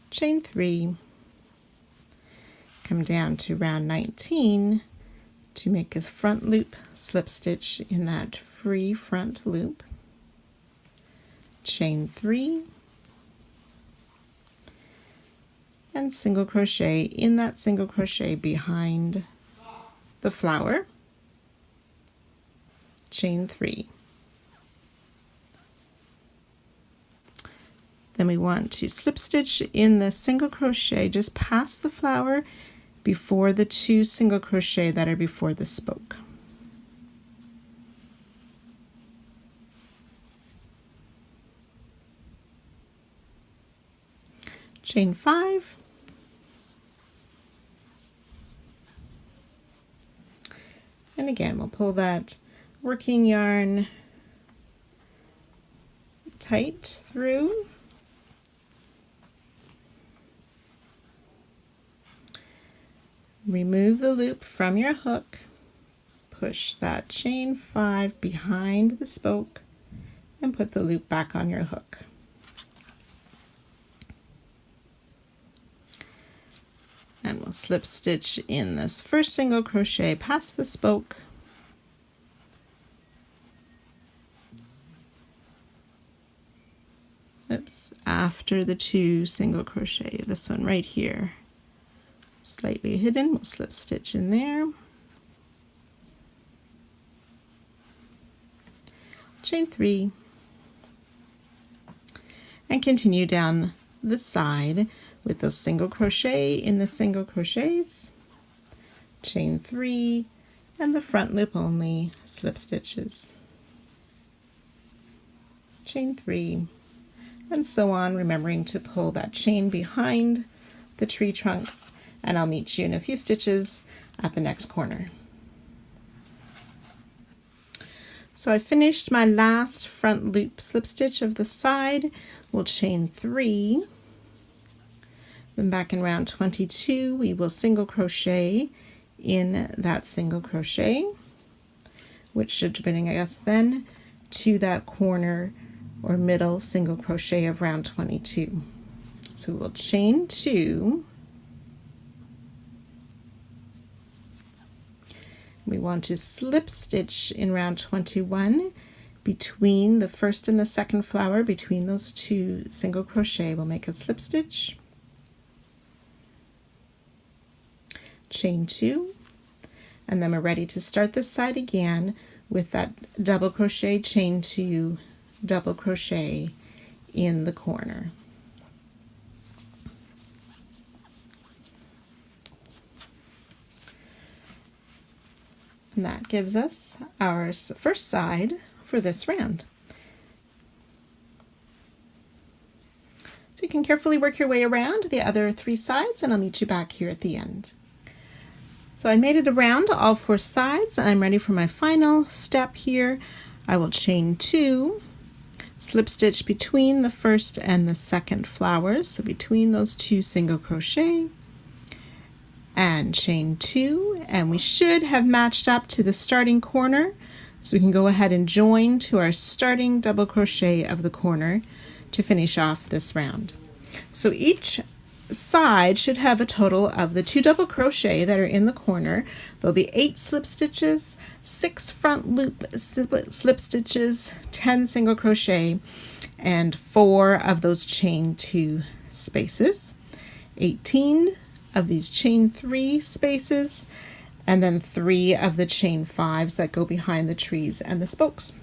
chain 3, come down to round 19 to make a front loop slip stitch in that free front loop, chain 3, and single crochet in that single crochet behind the flower, chain 3. Then we want to slip stitch in the single crochet just past the flower before the 2 single crochet that are before the spoke. Chain 5, and again we'll pull that working yarn tight through. Remove the loop from your hook, push that chain 5 behind the spoke, and put the loop back on your hook. And we'll slip stitch in this first single crochet past the spoke, oops, after the 2 single crochet, this one right here, slightly hidden, we'll slip stitch in there, chain 3, and continue down the side with those single crochet in the single crochets, chain 3, and the front loop only slip stitches, chain 3, and so on, remembering to pull that chain behind the tree trunks, and I'll meet you in a few stitches at the next corner. So I finished my last front loop slip stitch of the side. we'll chain 3. Then back in round 22, we will single crochet in that single crochet, which should bring us then to that corner or middle single crochet of round 22. So we'll chain 2. We want to slip stitch in round 21 between the first and the second flower. Between those 2 single crochet, we'll make a slip stitch, chain 2, and then we're ready to start this side again with that double crochet, chain 2, double crochet in the corner. And that gives us our first side for this round. So you can carefully work your way around the other 3 sides, and I'll meet you back here at the end. So I made it around all 4 sides, and I'm ready for my final step here. I will chain 2, slip stitch between the first and the second flowers, so between those 2 single crochet, and chain 2, and we should have matched up to the starting corner, so we can go ahead and join to our starting double crochet of the corner to finish off this round. So each side should have a total of the 2 double crochet that are in the corner. There'll be 8 slip stitches, 6 front loop slip stitches, 10 single crochet, and 4 of those chain 2 spaces, 18 of these chain 3 spaces, and then 3 of the chain 5s that go behind the trees and the spokes.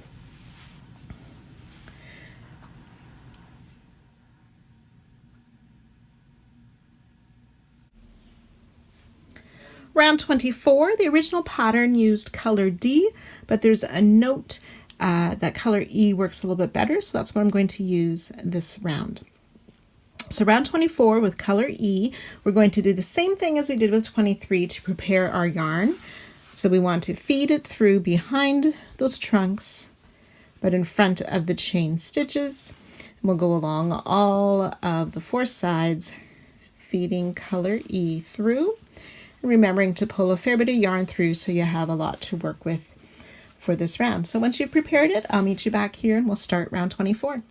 Round 24, the original pattern used color D, but there's a note that color E works a little bit better, so that's what I'm going to use this round. So round 24 with color E, we're going to do the same thing as we did with 23 to prepare our yarn. So we want to feed it through behind those trunks, but in front of the chain stitches. We'll go along all of the 4 sides, feeding color E through, remembering to pull a fair bit of yarn through so you have a lot to work with for this round. So once you've prepared it, I'll meet you back here and we'll start round 24.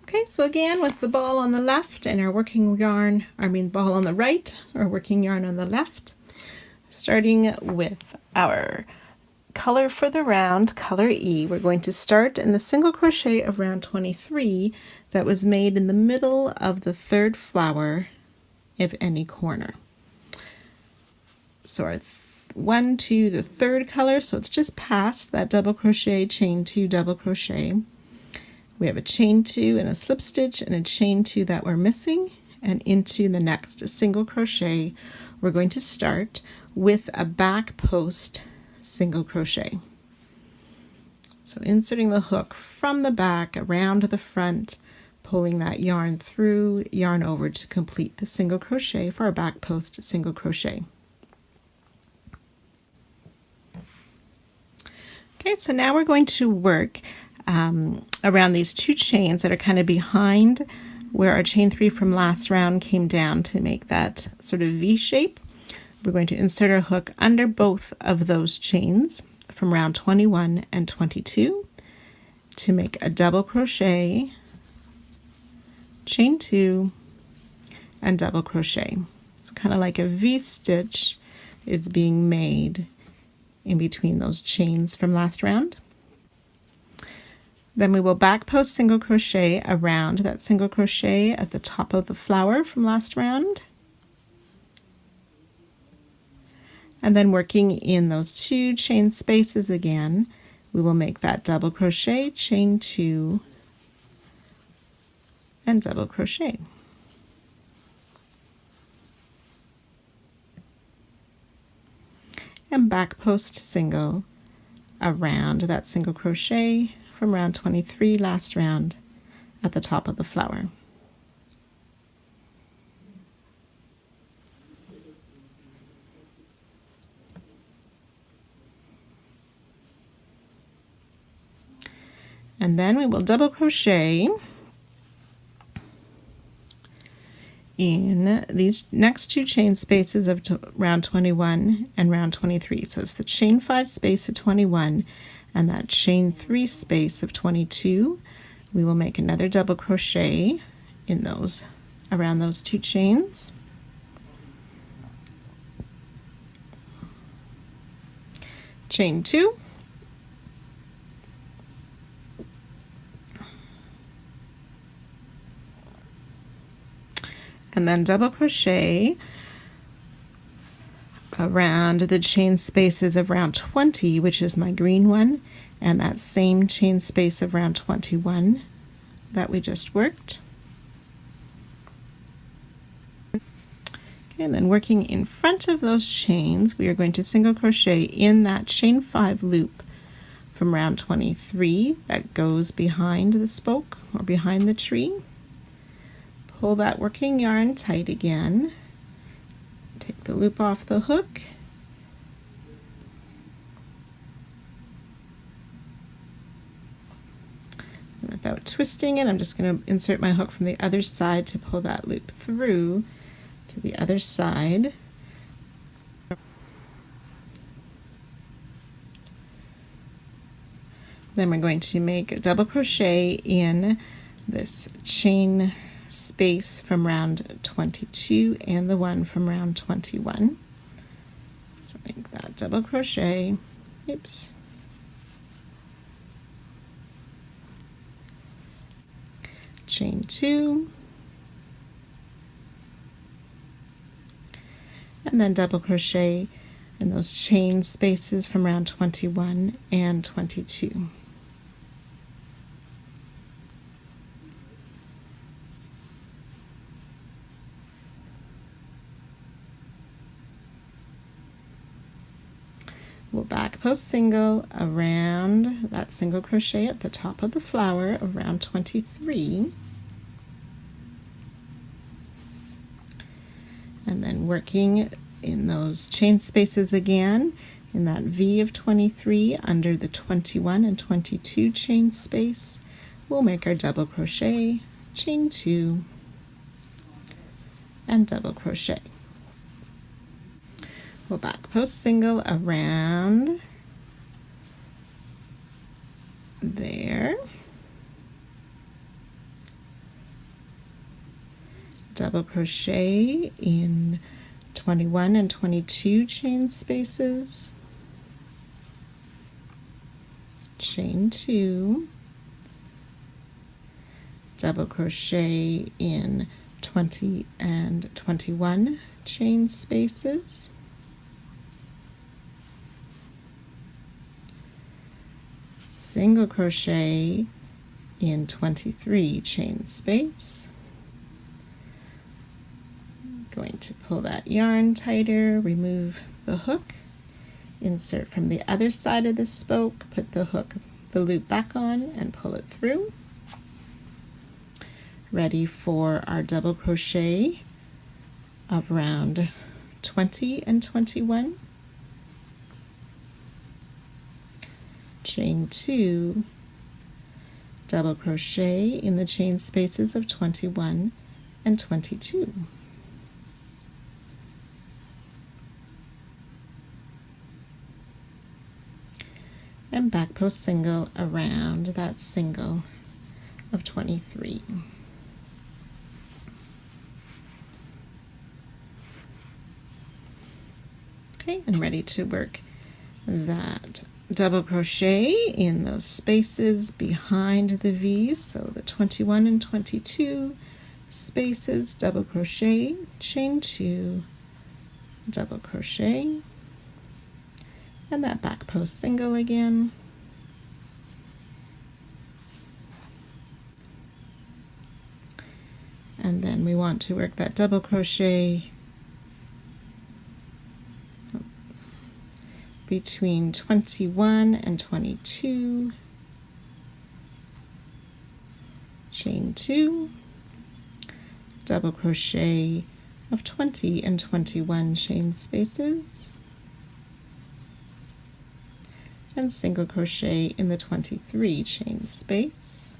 Okay, so again with the ball on the left and our working yarn, ball on the right, our working yarn on the left, starting with our color for the round, color E, we're going to start in the single crochet of round 23 that was made in the middle of the 3rd flower of any corner. So our 1, 2, the 3rd color, so it's just past that double crochet, chain 2, double crochet. We have a chain 2 and a slip stitch and a chain 2 that we're missing, and into the next single crochet we're going to start with a back post single crochet. So inserting the hook from the back around the front, pulling that yarn through, yarn over to complete the single crochet for our back post single crochet. Okay, so now we're going to work around these 2 chains that are kind of behind where our chain 3 from last round came down to make that sort of V shape. We're going to insert our hook under both of those chains from round 21 and 22 to make a double crochet, chain 2, and double crochet. So kind of like a V stitch is being made in between those chains from last round. Then we will back post single crochet around that single crochet at the top of the flower from last round, and then working in those 2 chain spaces again, we will make that double crochet, chain 2, and double crochet. And back post single around that single crochet from round 23 last round at the top of the flower. And then we will double crochet in these next two chain spaces of round 21 and round 23. So it's the chain 5 space of 21 and that chain 3 space of 22. We will make another double crochet in those, around those two chains. Chain 2, and then double crochet around the chain spaces of round 20, which is my green one, and that same chain space of round 21 that we just worked. And then working in front of those chains, we are going to single crochet in that chain 5 loop from round 23 that goes behind the spoke or behind the tree. Pull that working yarn tight again. Take the loop off the hook. And without twisting it, I'm just going to insert my hook from the other side to pull that loop through to the other side. Then we're going to make a double crochet in this chain space from round 22 and the one from round 21. So make that double crochet, oops, chain 2, and then double crochet in those chain spaces from round 21 and 22. We'll back post single around that single crochet at the top of the flower of round 23, and then working in those chain spaces again in that V of 23 under the 21 and 22 chain space, we'll make our double crochet, chain 2, and double crochet. We'll back post single around there, double crochet in 21 and 22 chain spaces, chain 2, double crochet in 20 and 21 chain spaces, single crochet in 23 chain space. Going to pull that yarn tighter, remove the hook, insert from the other side of the spoke, put the hook, the loop back on, and pull it through. Ready for our double crochet of round 20 and 21. Chain 2, double crochet in the chain spaces of 21 and 22. And back post single around that single of 23. Okay, and ready to work that double crochet in those spaces behind the V's, so the 21 and 22 spaces, double crochet, chain 2, double crochet, and that back post single again. And then we want to work that double crochet between 21 and 22, chain 2, double crochet of 20 and 21 chain spaces, and single crochet in the 23 chain space.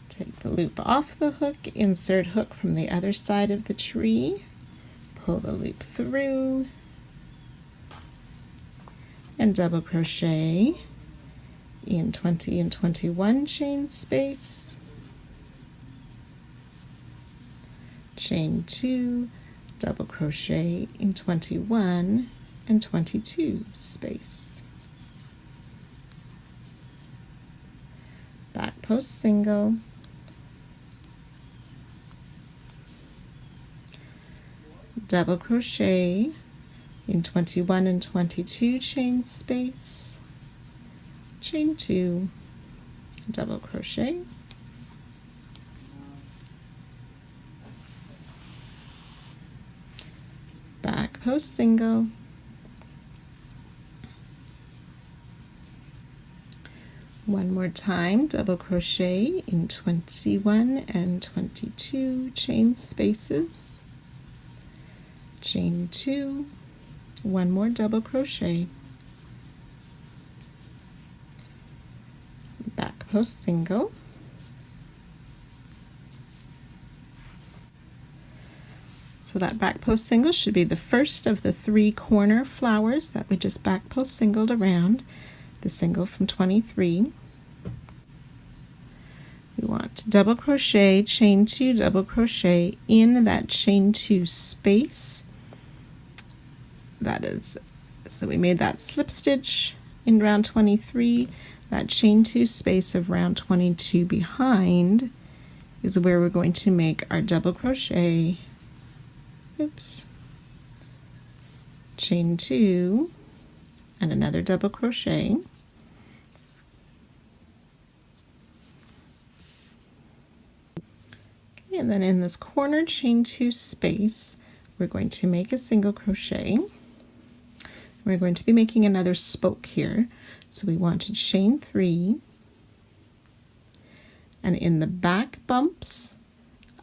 Take the loop off the hook, insert hook from the other side of the tree, pull the loop through, and double crochet in 20 and 21 chain space, chain 2, double crochet in 21 and 22 space, back post single, double crochet in 21 and 22 chain space, chain 2, double crochet, back post single, one more time, double crochet in 21 and 22 chain spaces, chain 2, one more double crochet, back post single, so that back post single should be the first of the 3 corner flowers that we just back post singled around the single from 23. We want to double crochet, chain 2, double crochet in that chain 2 space. That is, so we made that slip stitch in round 23, that chain 2 space of round 22 behind is where we're going to make our double crochet, oops, chain 2 and another double crochet, okay, and then in this corner chain 2 space we're going to make a single crochet. We're going to be making another spoke here, so we want to chain 3, and in the back bumps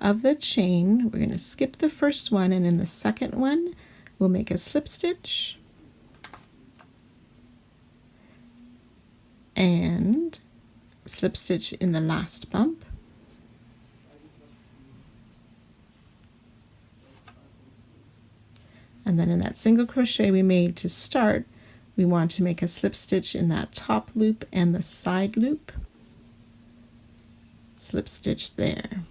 of the chain we're going to skip the first one, and in the second one we'll make a slip stitch and slip stitch in the last bump, and then in that single crochet we made to start we want to make a slip stitch in that top loop and the side loop, slip stitch there.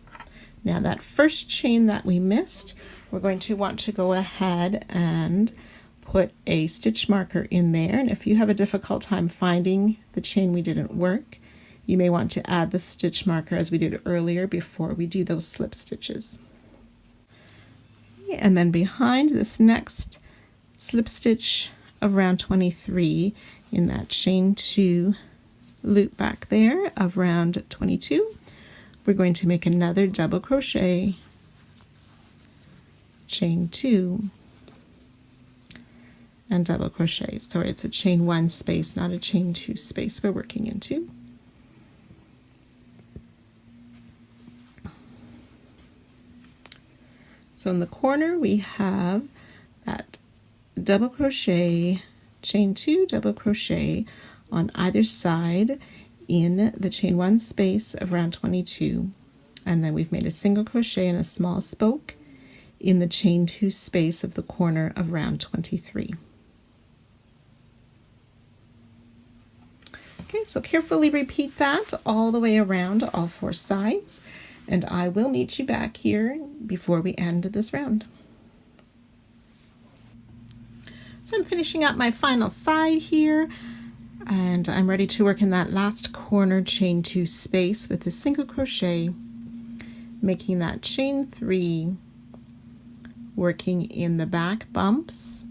Now that first chain that we missed, we're going to want to go ahead and put a stitch marker in there, and if you have a difficult time finding the chain we didn't work, you may want to add the stitch marker as we did earlier before we do those slip stitches. And then behind this next slip stitch of round 23 in that chain 2 loop back there of round 22, we're going to make another double crochet, chain 2 and double crochet. Sorry, it's a chain 1 space, not a chain 2 space we're working into. So in the corner we have that double crochet, chain 2, double crochet on either side in the chain 1 space of round 22, and then we've made a single crochet and a small spoke in the chain 2 space of the corner of round 23. Okay, so carefully repeat that all the way around all 4 sides, and I will meet you back here before we end this round. So I'm finishing up my final side here, and I'm ready to work in that last corner chain 2 space with a single crochet, making that chain 3, working in the back bumps,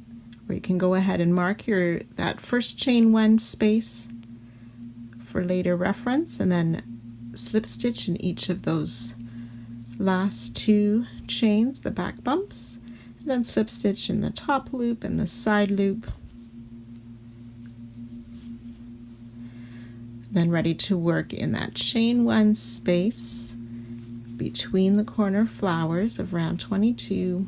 where you can go ahead and mark that first chain 1 space for later reference, and then slip stitch in each of those last 2 chains, the back bumps, and then slip stitch in the top loop and the side loop. Then ready to work in that chain 1 space between the corner flowers of round 22,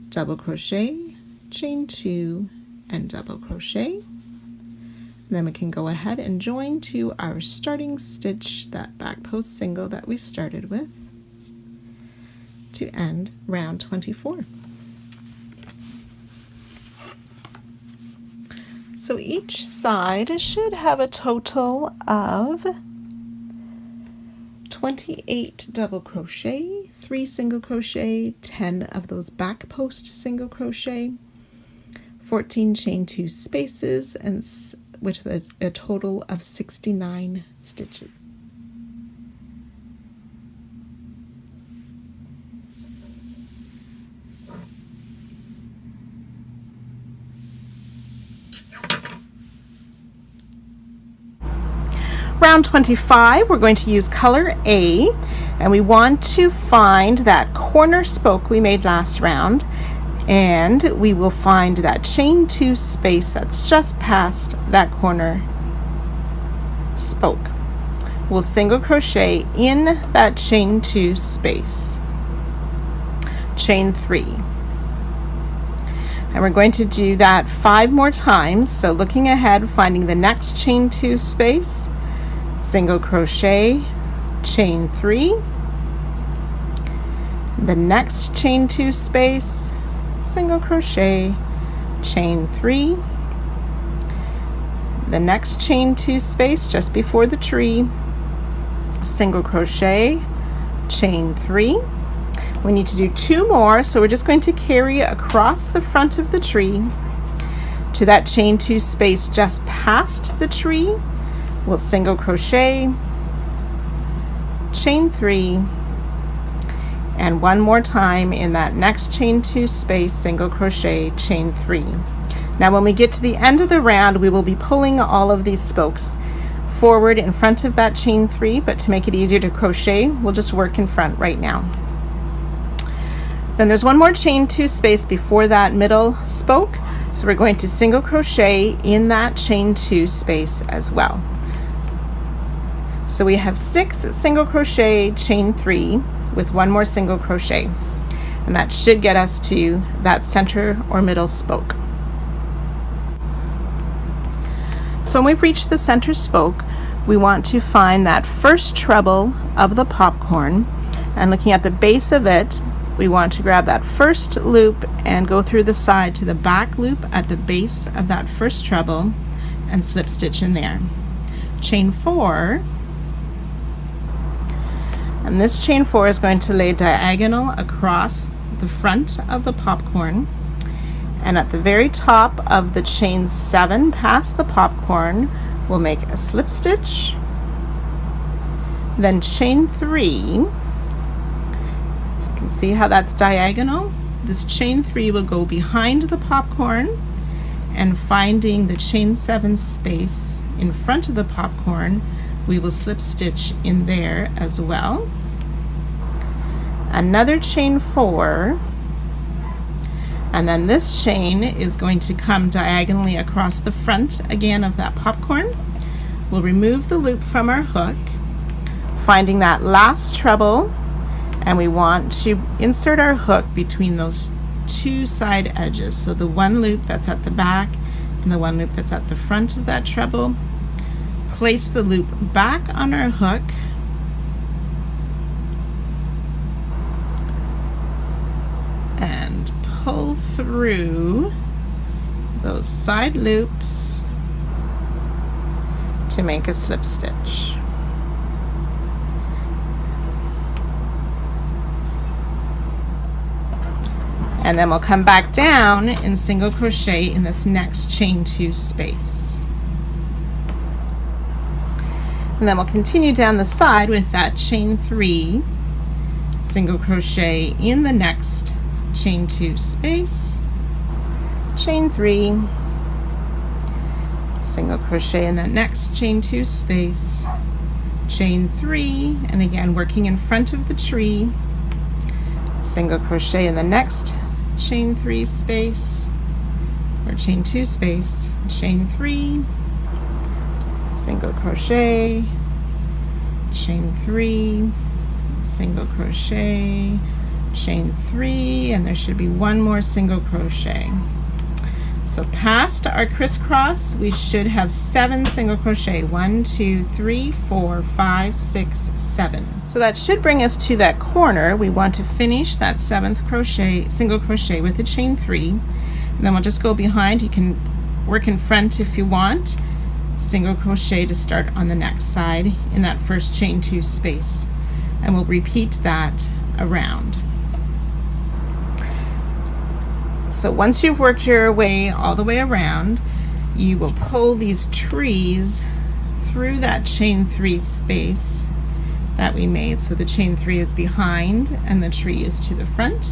double crochet chain 2, and double crochet. Then we can go ahead and join to our starting stitch, that back post single that we started with, to end round 24. So each side should have a total of 28 double crochet, 3 single crochet, 10 of those back post single crochet, 14 chain 2 spaces, and which is a total of 69 stitches. Round 25, we're going to use color A, and we want to find that corner spoke we made last round, and we will find that chain 2 space that's just past that corner spoke. We'll single crochet in that chain 2 space, chain 3, and we're going to do that 5 more times. So looking ahead, finding the next chain 2 space, single crochet, chain 3, the next chain 2 space, single crochet, chain 3, the next chain 2 space just before the tree, single crochet, chain 3. We need to do 2 more, so we're just going to carry across the front of the tree to that chain 2 space just past the tree. We'll single crochet, chain 3, and 1 more time in that next chain 2 space, single crochet, chain 3. Now when we get to the end of the round, we will be pulling all of these spokes forward in front of that chain 3, but to make it easier to crochet, we'll just work in front right now. Then there's 1 more chain 2 space before that middle spoke, so we're going to single crochet in that chain 2 space as well. So we have 6 single crochet, chain 3, with 1 more single crochet, and that should get us to that center or middle spoke. So when we've reached the center spoke, we want to find that first treble of the popcorn, and looking at the base of it, we want to grab that first loop and go through the side to the back loop at the base of that first treble and slip stitch in there. Chain 4, and this chain 4 is going to lay diagonal across the front of the popcorn, and at the very top of the chain 7 past the popcorn, we'll make a slip stitch, then chain 3. So you can see how that's diagonal. This chain 3 will go behind the popcorn, and finding the chain 7 space in front of the popcorn, we will slip stitch in there as well. Another chain 4, and then this chain is going to come diagonally across the front again of that popcorn. We'll remove the loop from our hook, finding that last treble, and we want to insert our hook between those 2 side edges, so the 1 loop that's at the back and the 1 loop that's at the front of that treble. Place the loop back on our hook, and pull through those side loops to make a slip stitch. And then we'll come back down and single crochet in this next chain 2 space. And then we'll continue down the side with that chain 3, single crochet in the next chain 2 space, chain 3, single crochet in that next chain 2 space, chain 3, and again working in front of the tree, single crochet in the next chain 3 space, or chain 2 space, chain 3, single crochet, chain 3, single crochet, chain 3, and there should be 1 more single crochet. So past our crisscross, we should have 7 single crochet. 1, 2, 3, 4, 5, 6, 7. So that should bring us to that corner. We want to finish that 7th crochet, single crochet with a chain 3. And then we'll just go behind. You can work in front if you want. Single crochet to start on the next side in that first chain 2 space. And we'll repeat that around. So once you've worked your way all the way around, you will pull these trees through that chain 3 space that we made. So the chain 3 is behind and the tree is to the front.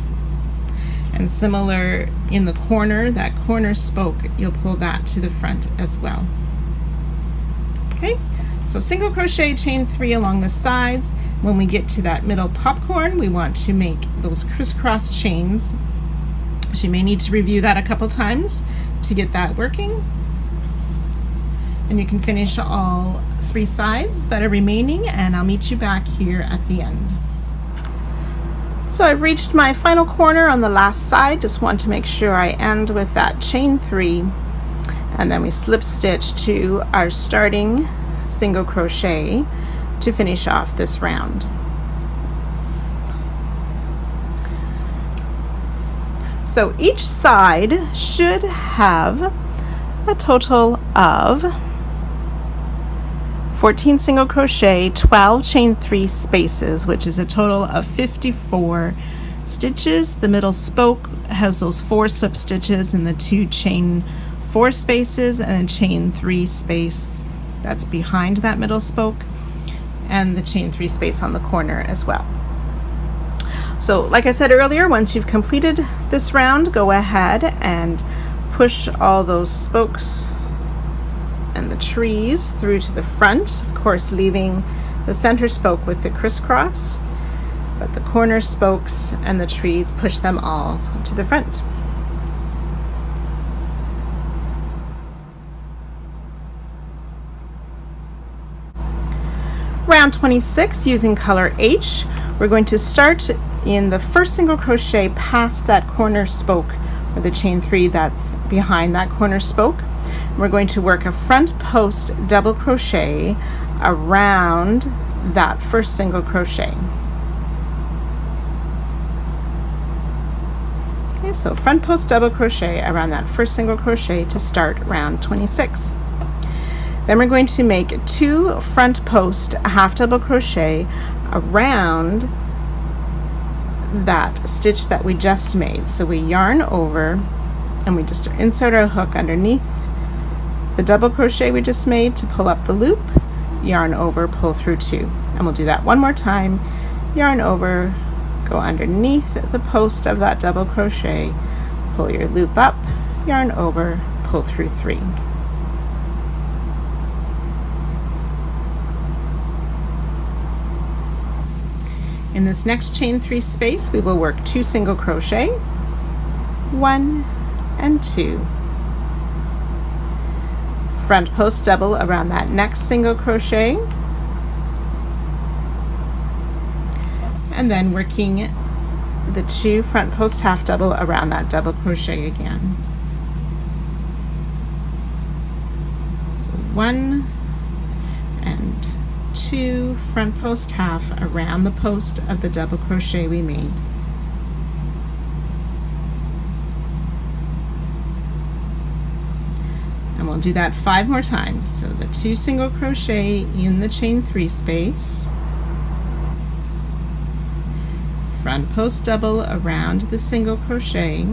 And similar in the corner, that corner spoke, you'll pull that to the front as well. Okay, so single crochet, chain 3 along the sides. When we get to that middle popcorn, we want to make those crisscross chains. So you may need to review that a couple times to get that working. And you can finish all 3 sides that are remaining, and I'll meet you back here at the end. So I've reached my final corner on the last side. Just want to make sure I end with that chain 3, and then we slip stitch to our starting single crochet to finish off this round. So each side should have a total of 14 single crochet, 12 chain 3 spaces, which is a total of 54 stitches. The middle spoke has those 4 slip stitches and the 2 chain 4 spaces and a chain 3 space that's behind that middle spoke, and the chain 3 space on the corner as well. So like I said earlier, once you've completed this round, go ahead and push all those spokes and the trees through to the front, of course leaving the center spoke with the crisscross, but the corner spokes and the trees, push them all to the front. Round 26 using color H. We're going to start in the first single crochet past that corner spoke, or the chain 3 that's behind that corner spoke. We're going to work a front post double crochet around that first single crochet. Okay, so front post double crochet around that first single crochet to start round 26. Then we're going to make 2 front post half double crochet around that stitch that we just made. So we yarn over and we just insert our hook underneath the double crochet we just made to pull up the loop, yarn over, pull through 2. And we'll do that one more time. Yarn over, go underneath the post of that double crochet, pull your loop up, yarn over, pull through 3. In this next chain 3 space, we will work 2 single crochet, 1 and 2. Front post double around that next single crochet, and then working the 2 front post half double around that double crochet again. So 1 and 2 front post half around the post of the double crochet we made. And we'll do that 5 more times. So the 2 single crochet in the chain 3 space, front post double around the single crochet,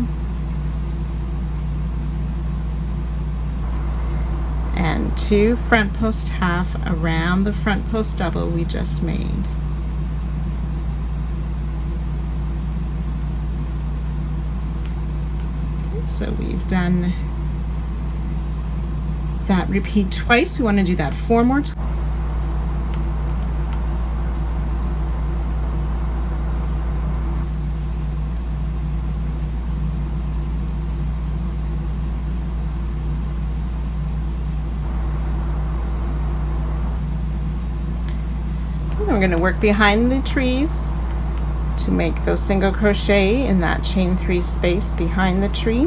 and 2 front post half around the front post double we just made. Okay, so we've done that repeat twice. We want to do that 4 more times. We're going to work behind the trees to make those single crochet in that chain 3 space behind the tree.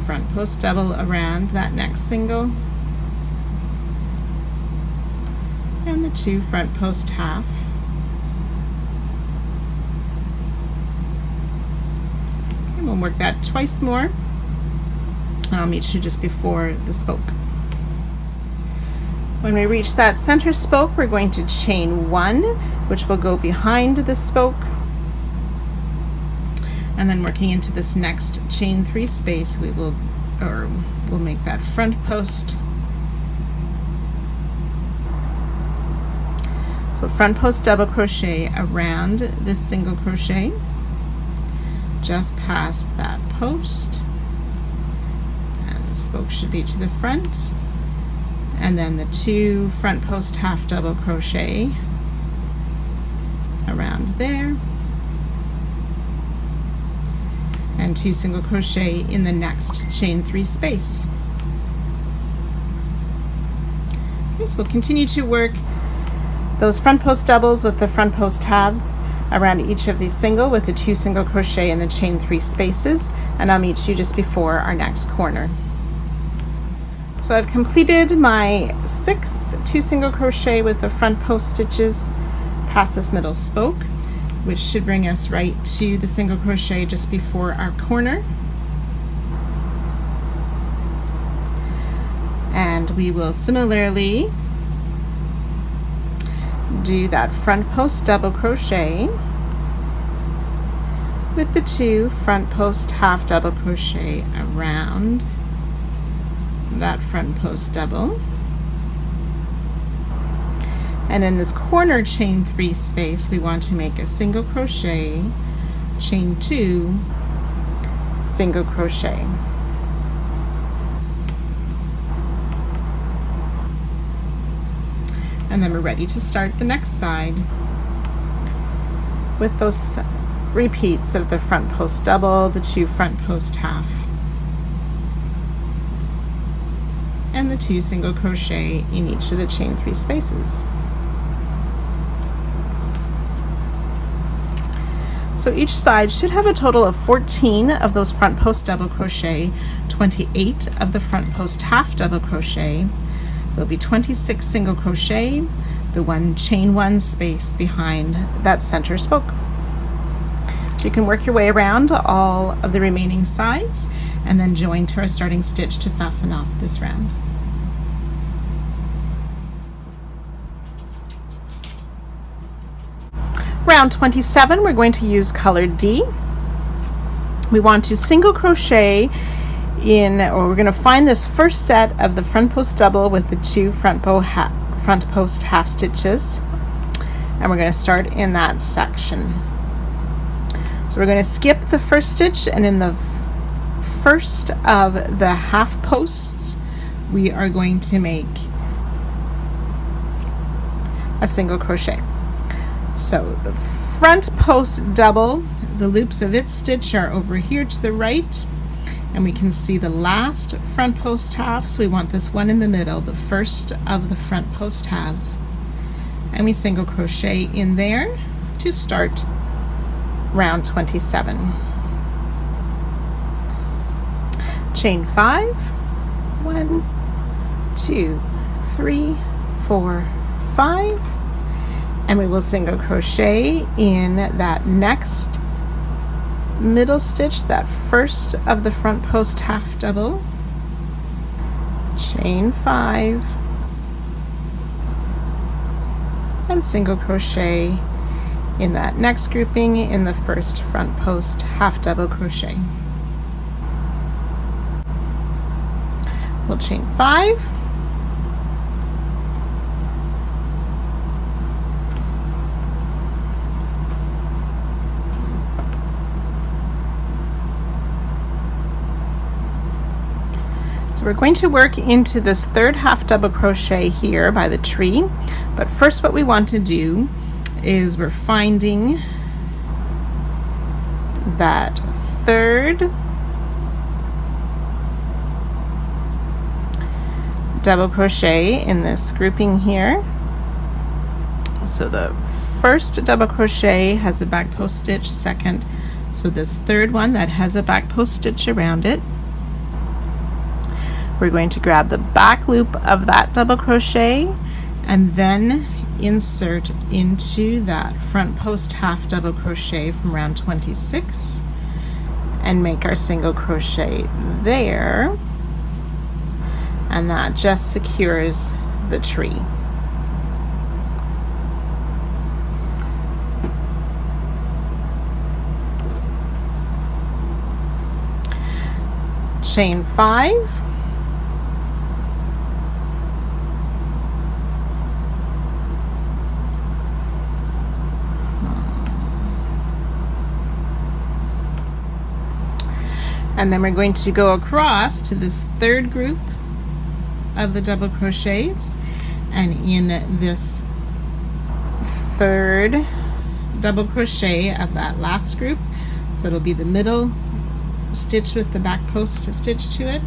front post double around that next single, and the 2 front post half, and we'll work that twice more. I'll meet you just before the spoke. When we reach that center spoke, we're going to chain 1, which will go behind the spoke, and then working into this next chain 3 space, we'll make that front post. So front post double crochet around this single crochet, just past that post, and the spoke should be to the front, and then the 2 front post half double crochet around there, and 2 single crochet in the next chain 3 space. Okay, so we'll continue to work those front post doubles with the front post halves around each of these single with the 2 single crochet in the chain 3 spaces, and I'll meet you just before our next corner. So I've completed my 6 2 single crochet with the front post stitches past this middle spoke, which should bring us right to the single crochet just before our corner. And we will similarly do that front post double crochet with the 2 front post half double crochet around that front post double, and in this corner chain 3 space we want to make a single crochet, chain 2, single crochet. And then we're ready to start the next side with those repeats of the front post double, the 2 front post half, and the 2 single crochet in each of the chain 3 spaces. So each side should have a total of 14 of those front post double crochet, 28 of the front post half double crochet. There'll be 26 single crochet, the 1 chain 1 space behind that center spoke. You can work your way around all of the remaining sides and then join to our starting stitch to fasten off this round. Round 27, we're going to use color D. We want to single crochet in, or we're going to find this first set of the front post double with the 2 front post half stitches, and we're going to start in that section. So we're going to skip the first stitch, and in the first of the half posts we are going to make a single crochet. So the front post double, the loops of its stitch are over here to the right, and we can see the last front post half, so we want this one in the middle, the first of the front post halves, and we single crochet in there to start round 27. Chain 5, 1, 2, 3, 4, 5, and we will single crochet in that next middle stitch, that first of the front post half double, chain 5, and single crochet in that next grouping in the first front post half double crochet. We'll chain 5, so we're going to work into this third half double crochet here by the tree, but first what we want to do is we're finding that third double crochet in this grouping here. So the first double crochet has a back post stitch, second, so this third one that has a back post stitch around it, we're going to grab the back loop of that double crochet and then insert into that front post half double crochet from round 26 and make our single crochet there, and that just secures the tree. Chain 5, and then we're going to go across to this third group of the double crochets, and in this third double crochet of that last group, so it'll be the middle stitch with the back post stitch to it,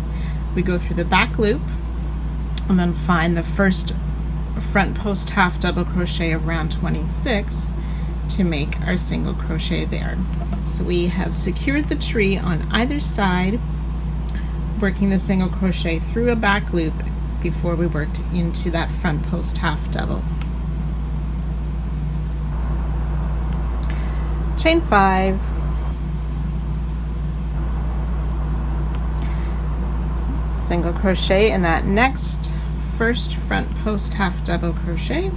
we go through the back loop and then find the first front post half double crochet of round 26 to make our single crochet there. So we have secured the tree on either side, working the single crochet through a back loop before we worked into that front post half double. Chain 5, single crochet in that next first front post half double crochet.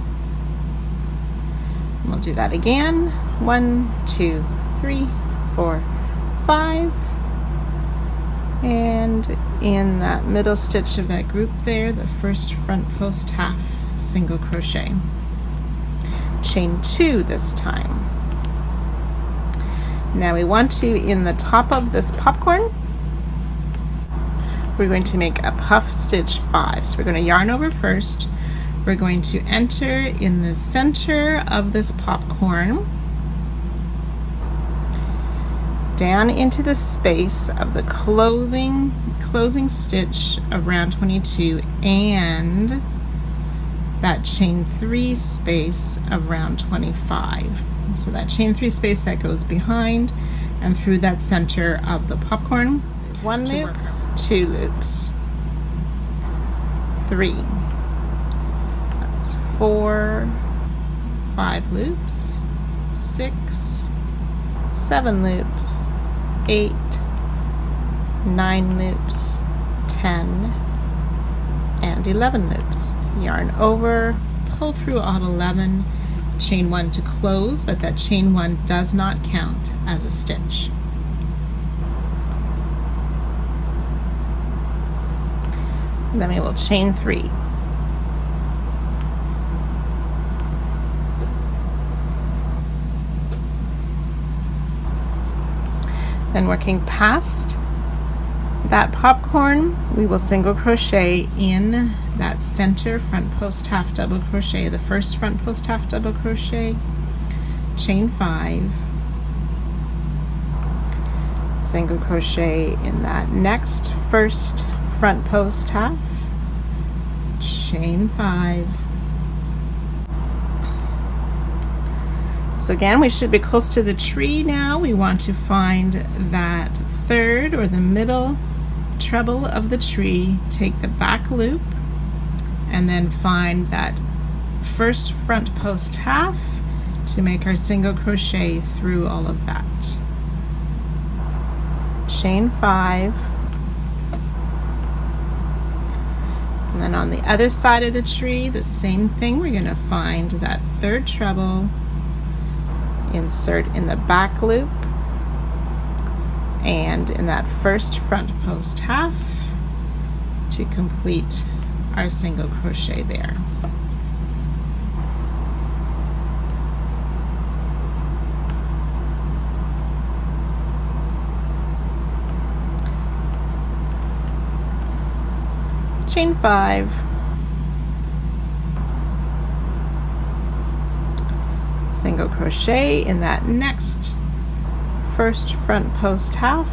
We'll do that again. 1, 2, 3, 4, 5, and in that middle stitch of that group there, the first front post half single crochet. Chain 2 this time. Now we want to, in the top of this popcorn, we're going to make a puff stitch 5. So we're going to yarn over first. We're going to enter in the center of this popcorn down into the space of the closing stitch of round 22 and that chain 3 space of round 25. So that chain 3 space that goes behind and through that center of the popcorn. 1 loop, 2 loops, 3, that's 4, 5 loops, 6, 7 loops, 8, 9 loops, 10, and 11 loops. Yarn over, pull through all 11, chain 1 to close, but that chain 1 does not count as a stitch. And then we will chain 3. Then working past that popcorn, we will single crochet in that center front post half double crochet, the first front post half double crochet, chain 5, single crochet in that next first front post half, chain 5. So again, we should be close to the tree now. We want to find that third or the middle treble of the tree, take the back loop, and then find that first front post half to make our single crochet through all of that. Chain 5. And then on the other side of the tree, the same thing. We're going to find that third treble, insert in the back loop, and in that first front post half to complete our single crochet there. Chain 5, single crochet in that next first front post half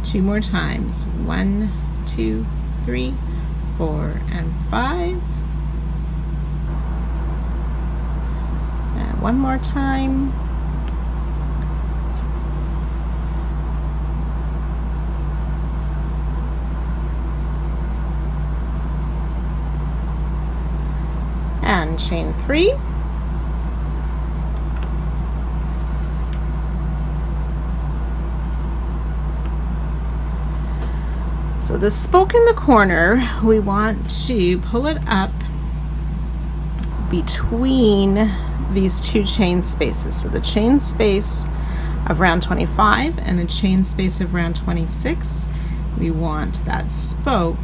2 more times. 1, 2, 3, 4, and 5. And 1 more time. and chain 3. So the spoke in the corner, we want to pull it up between these two chain spaces. So the chain space of round 25 and the chain space of round 26, we want that spoke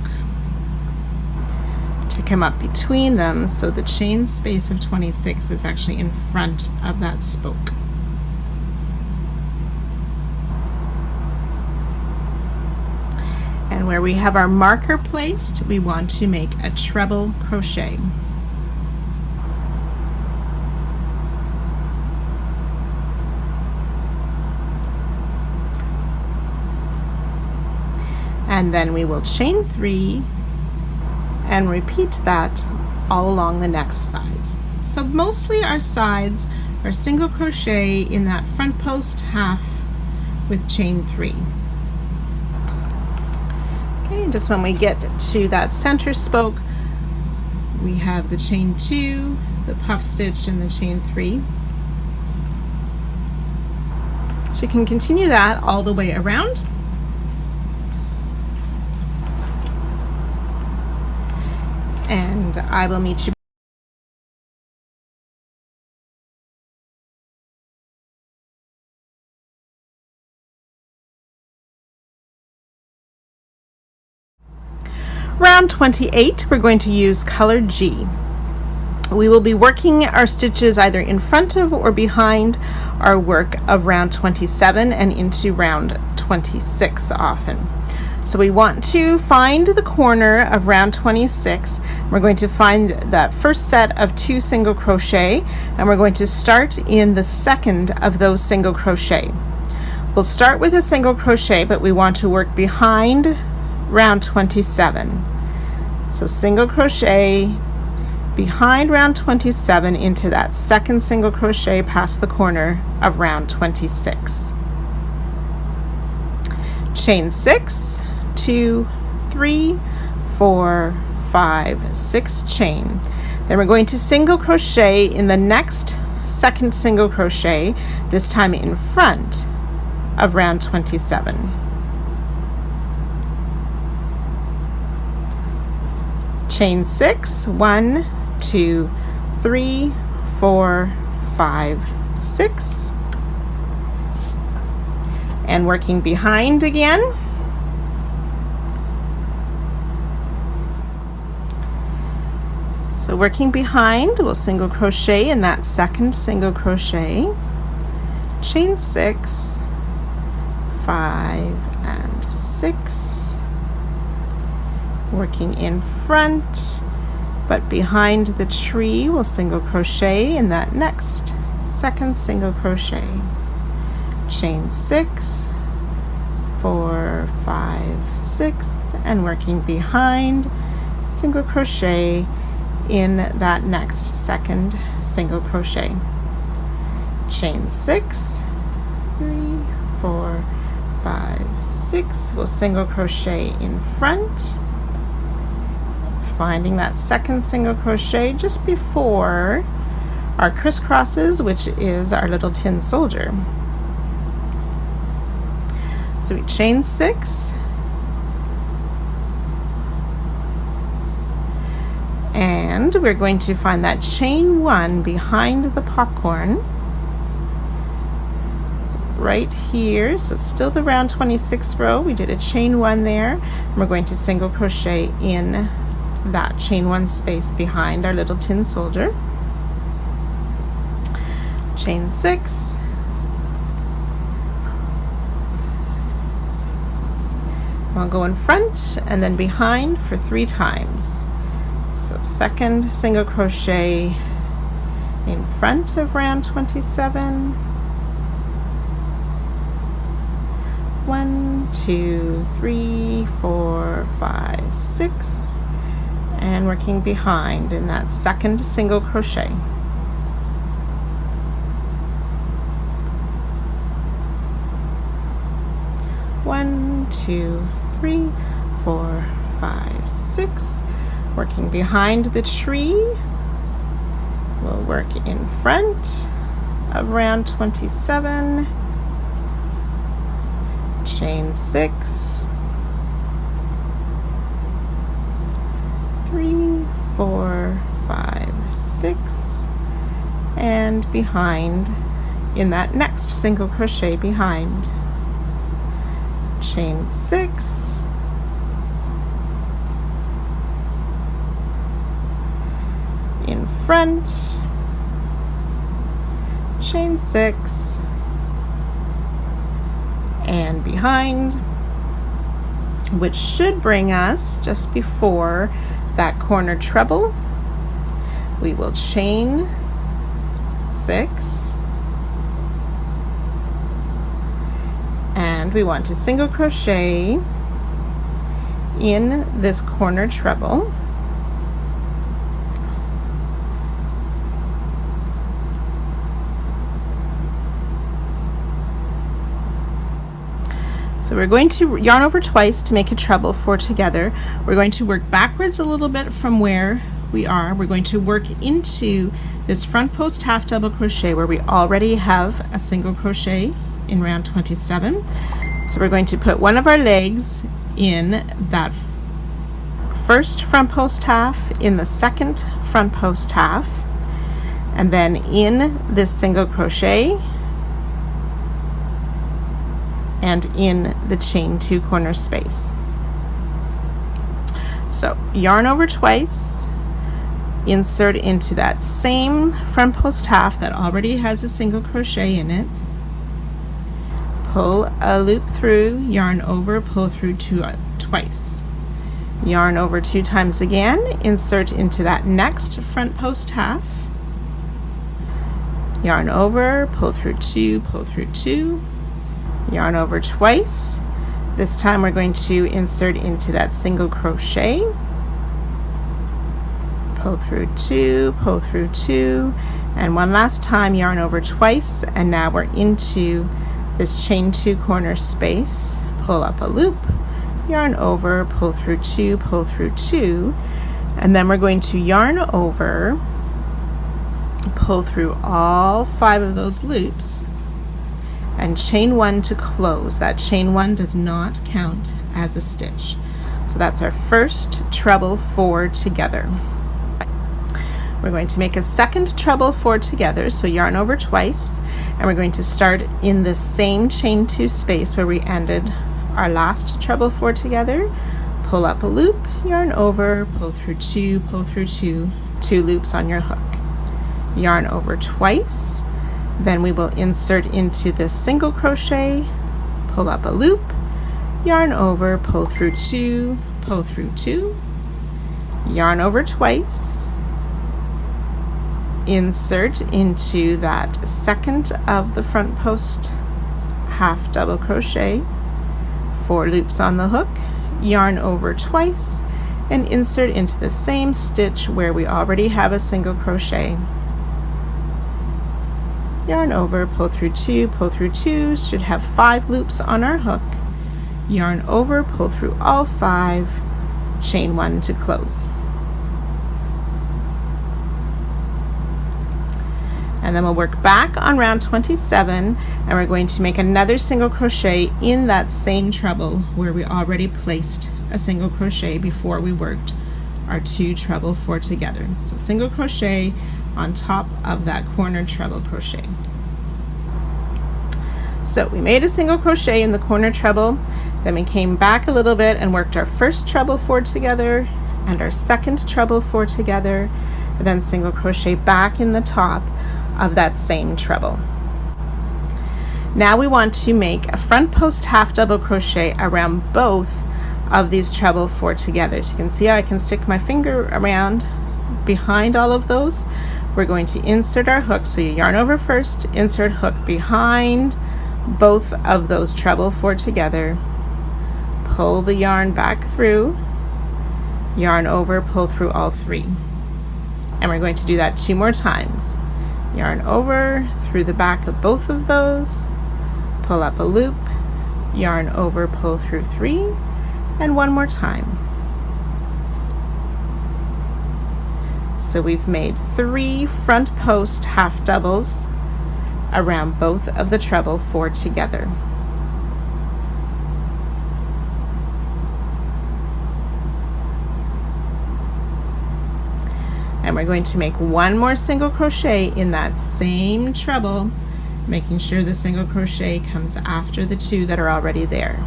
to come up between them, so the chain space of 26 is actually in front of that spoke. And where we have our marker placed, we want to make a treble crochet. And then we will chain 3 and repeat that all along the next sides. So mostly our sides are single crochet in that front post half with chain 3. Okay, just when we get to that center spoke, we have the chain 2, the puff stitch, and the chain 3. So you can continue that all the way around. And I will meet you round 28. We're going to use color G. We will be working our stitches either in front of or behind our work of round 27 and into round 26 often. So we want to find the corner of round 26. We're going to find that first set of 2 single crochet, and we're going to start in the second of those single crochet. We'll start with a single crochet, but we want to work behind round 27. So single crochet behind round 27 into that second single crochet past the corner of round 26. Chain 6, 2, 3, 4, 5, 6 chain. Then we're going to single crochet in the next second single crochet, this time in front of round 27. Chain 6, 1, 2, 3, 4, 5, 6, and working behind again. So working behind, we'll single crochet in that second single crochet, chain 6, 5, and 6, working in front, but behind the tree we'll single crochet in that next second single crochet, chain 6, 4, 5, 6, and working behind, single crochet in that next second single crochet, chain 6, 3, 4, 5, 6, we'll single crochet in front, finding that second single crochet just before our crisscrosses, which is our little tin soldier. So we chain 6, and we're going to find that chain 1 behind the popcorn. So right here, so still the round 26 row, we did a chain 1 there, and we're going to single crochet in that chain 1 space behind our little tin soldier. Chain 6, I'll go in front and then behind for 3 times. So second single crochet in front of round 27, 1, 2, 3, 4, 5, 6, and working behind in that second single crochet. One, 2, 3, 4, 5, 6, working behind the tree, We'll work in front of round 27, chain 6, 3, 4, 5, 6, and behind in that next single crochet behind, chain 6, in front, chain 6, and behind, which should bring us just before that corner treble. We will chain 6, and we want to single crochet in this corner treble. So we're going to yarn over twice to make a treble 4 together. We're going to work backwards a little bit from where we are. We're going to work into this front post half double crochet where we already have a single crochet in round 27. So we're going to put one of our legs in that first front post half, in the second front post half, and then in this single crochet and in the chain 2 corner space. So yarn over twice, insert into that same front post half that already has a single crochet in it, pull a loop through, yarn over, pull through twice, yarn over 2 times again, insert into that next front post half, yarn over, pull through 2, pull through 2, yarn over twice. This time we're going to insert into that single crochet, pull through 2, pull through 2, and one last time yarn over twice, and now we're into this chain 2 corner space, pull up a loop, yarn over, pull through 2, pull through 2, and then we're going to yarn over, pull through all 5 of those loops, and chain 1 to close. That chain 1 does not count as a stitch. So that's our first treble 4 together. We're going to make a second treble 4 together, so yarn over twice, and we're going to start in the same chain 2 space where we ended our last treble 4 together. Pull up a loop, yarn over, pull through 2, pull through 2, 2 loops on your hook. Yarn over twice, then we will insert into this single crochet, pull up a loop, yarn over, pull through 2, pull through 2, yarn over twice, insert into that second of the front post half double crochet, 4 loops on the hook, yarn over twice, and insert into the same stitch where we already have a single crochet. Yarn over, pull through 2, pull through 2, should have 5 loops on our hook, yarn over, pull through all 5, chain 1 to close. And then we'll work back on round 27, and we're going to make another single crochet in that same treble where we already placed a single crochet before we worked our 2 treble 4 together. So single crochet on top of that corner treble crochet. So we made a single crochet in the corner treble, then we came back a little bit and worked our first treble 4 together and our second treble 4 together, and then single crochet back in the top of that same treble. Now we want to make a front post half double crochet around both of these treble 4 together. So you can see how I can stick my finger around behind all of those. We're going to insert our hook, so you yarn over first, insert hook behind both of those treble 4 together, pull the yarn back through, yarn over, pull through all 3. And we're going to do that 2 more times. Yarn over through the back of both of those, pull up a loop, yarn over, pull through 3, and 1 more time. So we've made 3 front post half doubles around both of the treble 4 together. And we're going to make 1 more single crochet in that same treble, making sure the single crochet comes after the 2 that are already there.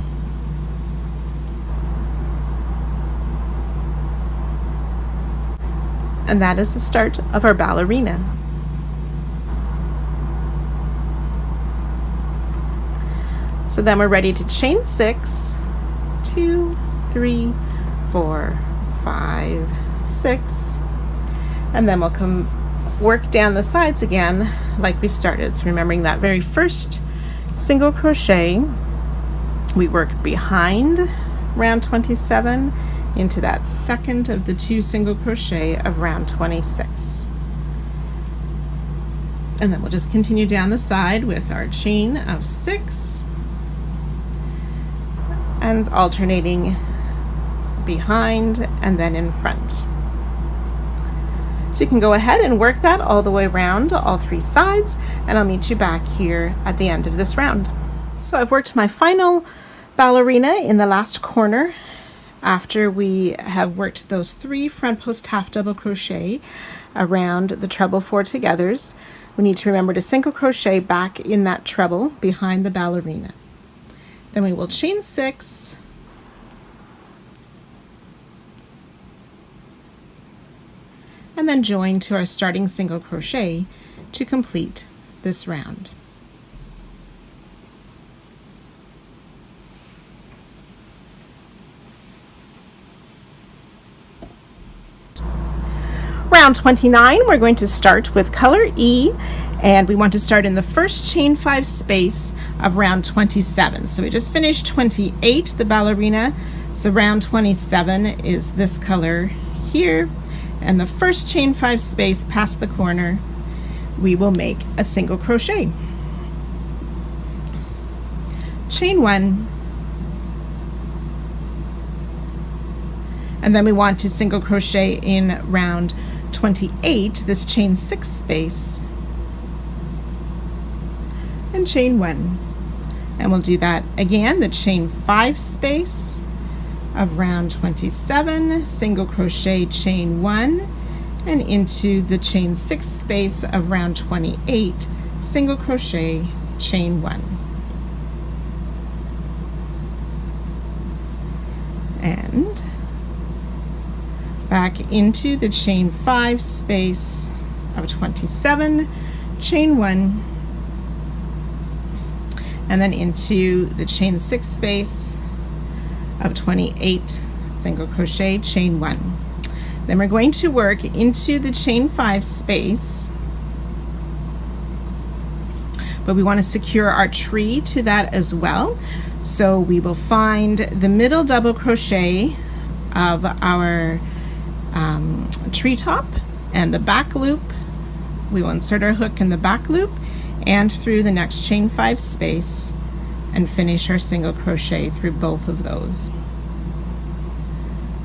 And that is the start of our ballerina. So then we're ready to chain 6, 2, 3, 4, 5, 6, and then we'll come work down the sides again like we started. So remembering that very first single crochet, we work behind round 27 into that second of the 2 single crochet of round 26. And then we'll just continue down the side with our chain of 6 and alternating behind and then in front. So you can go ahead and work that all the way around all 3 sides, and I'll meet you back here at the end of this round. So I've worked my final ballerina in the last corner after we have worked those 3 front post half double crochet around the treble 4 togethers. We need to remember to single crochet back in that treble behind the ballerina. Then we will chain 6, and then join to our starting single crochet to complete this round. Round 29, we're going to start with color E, and we want to start in the first chain 5 space of round 27. So we just finished 28, the ballerina, so round 27 is this color here. And the first chain 5 space past the corner, we will make a single crochet. Chain 1, and then we want to single crochet in round 28, this chain 6 space, and chain 1. And we'll do that again, the chain 5 space of round 27, single crochet, chain 1, and into the chain 6 space of round 28, single crochet, chain 1. And back into the chain 5 space of 27, chain 1, and then into the chain 6 space of 28, single crochet, chain 1. Then we're going to work into the chain 5 space, but we want to secure our tree to that as well. So we will find the middle double crochet of our tree top and the back loop. We will insert our hook in the back loop and through the next chain 5 space and finish our single crochet through both of those.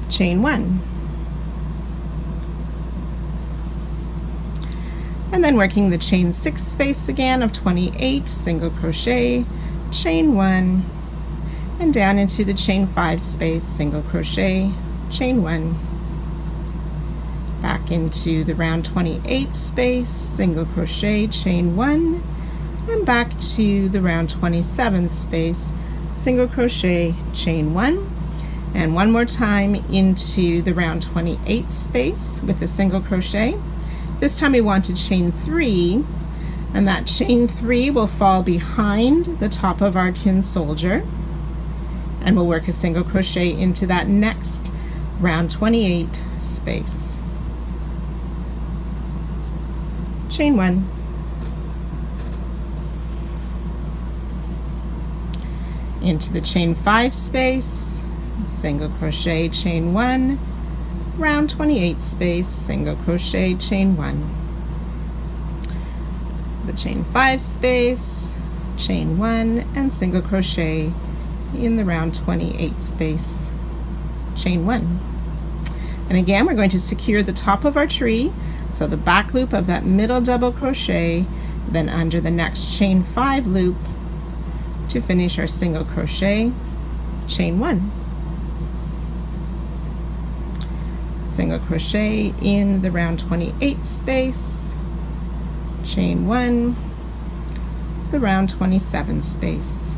Chain 1. And then working the chain 6 space again of 28, single crochet, chain 1, and down into the chain 5 space, single crochet, chain 1, back into the round 28 space, single crochet, chain 1, and back to the round 27 space, single crochet, chain 1, and one more time into the round 28 space with a single crochet. This time we want to chain 3, and that chain 3 will fall behind the top of our tin soldier, and we'll work a single crochet into that next round 28 space. Chain 1, into the chain 5 space, single crochet, chain 1, round 28 space, single crochet, chain 1, the chain 5 space, chain 1, and single crochet in the round 28 space, chain 1. And again, we're going to secure the top of our tree, so the back loop of that middle double crochet, then under the next chain 5 loop to finish our single crochet, chain 1. Single crochet in the round 28 space, chain 1, the round 27 space,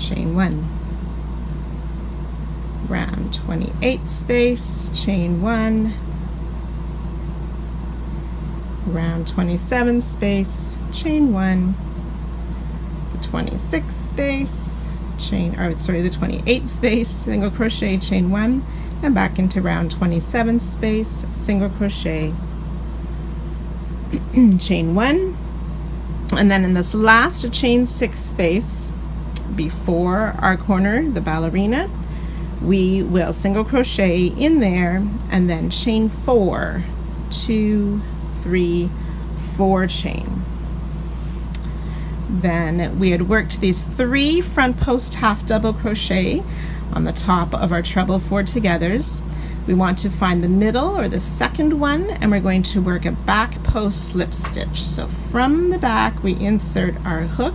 chain 1, round 28 space, chain 1, round 27 space, chain 1, the 26 space, the 28 space, single crochet, chain 1, and back into round 27 space, single crochet, chain 1, and then in this last chain 6 space before our corner, the ballerina, we will single crochet in there and then chain 4, 2, 3, 4 chain. Then we had worked these 3 front post half double crochet on the top of our treble 4 togethers. We want to find the middle or the second one, and we're going to work a back post slip stitch. So from the back we insert our hook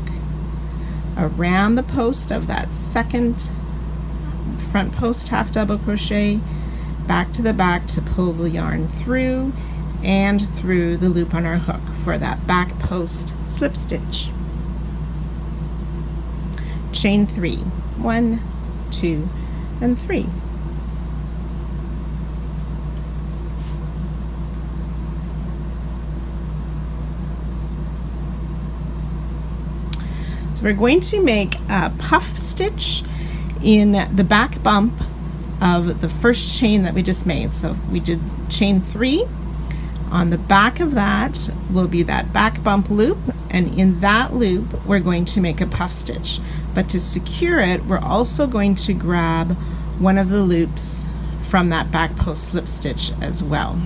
around the post of that second front post half double crochet, back to the back to pull the yarn through and through the loop on our hook for that back post slip stitch. Chain 3, 1, 2, and 3. So we're going to make a puff stitch in the back bump of the first chain that we just made. So we did chain 3. On the back of that will be that back bump loop, and in that loop we're going to make a puff stitch. But to secure it, we're also going to grab one of the loops from that back post slip stitch as well.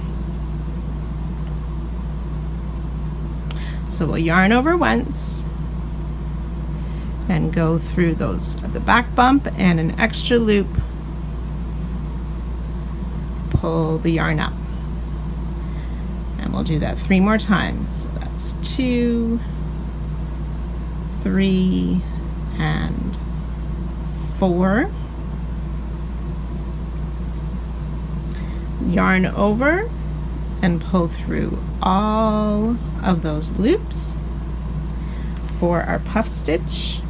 So we'll yarn over once and go through those at the back bump and an extra loop, pull the yarn up. And we'll do that 3 more times. So that's 2, 3, and 4. Yarn over and pull through all of those loops for our puff stitch.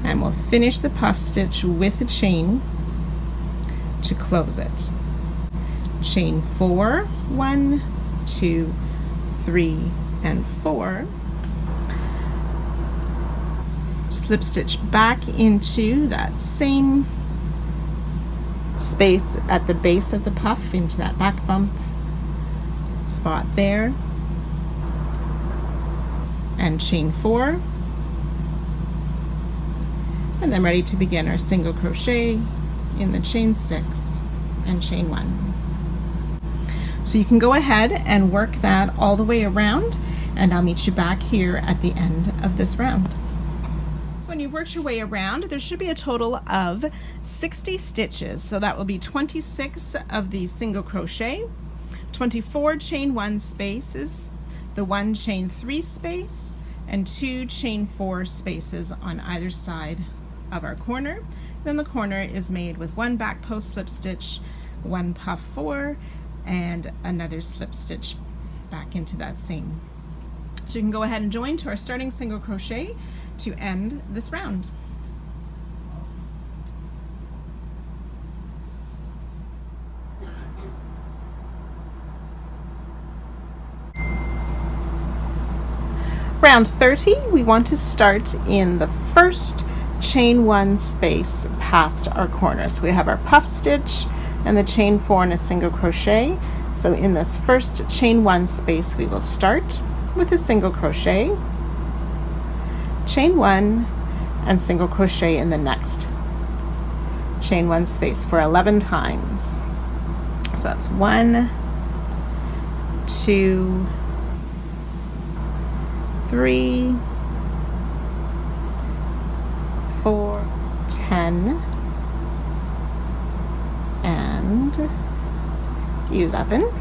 And we'll finish the puff stitch with a chain to close it. Chain 4, 1, 2, 3, and 4. Slip stitch back into that same space at the base of the puff, into that back bump spot there, and chain 4. And then ready to begin our single crochet in the chain 6 and chain 1. So you can go ahead and work that all the way around, and I'll meet you back here at the end of this round. So when you've worked your way around, there should be a total of 60 stitches. So that will be 26 of the single crochet, 24 chain 1 spaces, the 1 chain 3 space, and 2 chain 4 spaces on either side of our corner. Then the corner is made with 1 back post slip stitch, 1 puff 4, and another slip stitch back into that same. So you can go ahead and join to our starting single crochet to end this round. Round 30, we want to start in the first chain 1 space past our corner. So we have our puff stitch and the chain 4 and a single crochet. So in this first chain 1 space we will start with a single crochet, chain 1, and single crochet in the next chain 1 space for 11 times. So that's 1, 2, 3, 4, 10, and 11.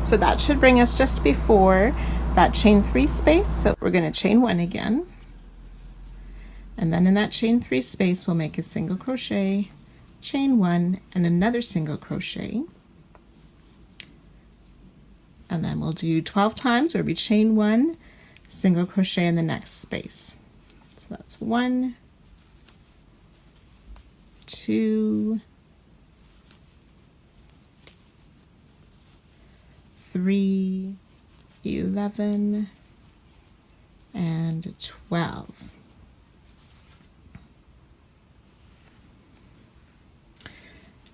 So that should bring us just before that chain 3 space. So we're going to chain 1 again. And then in that chain 3 space, we'll make a single crochet, chain 1, and another single crochet. And then we'll do 12 times where we chain 1, single crochet in the next space. So that's 1, 2, 3, 11, and 12.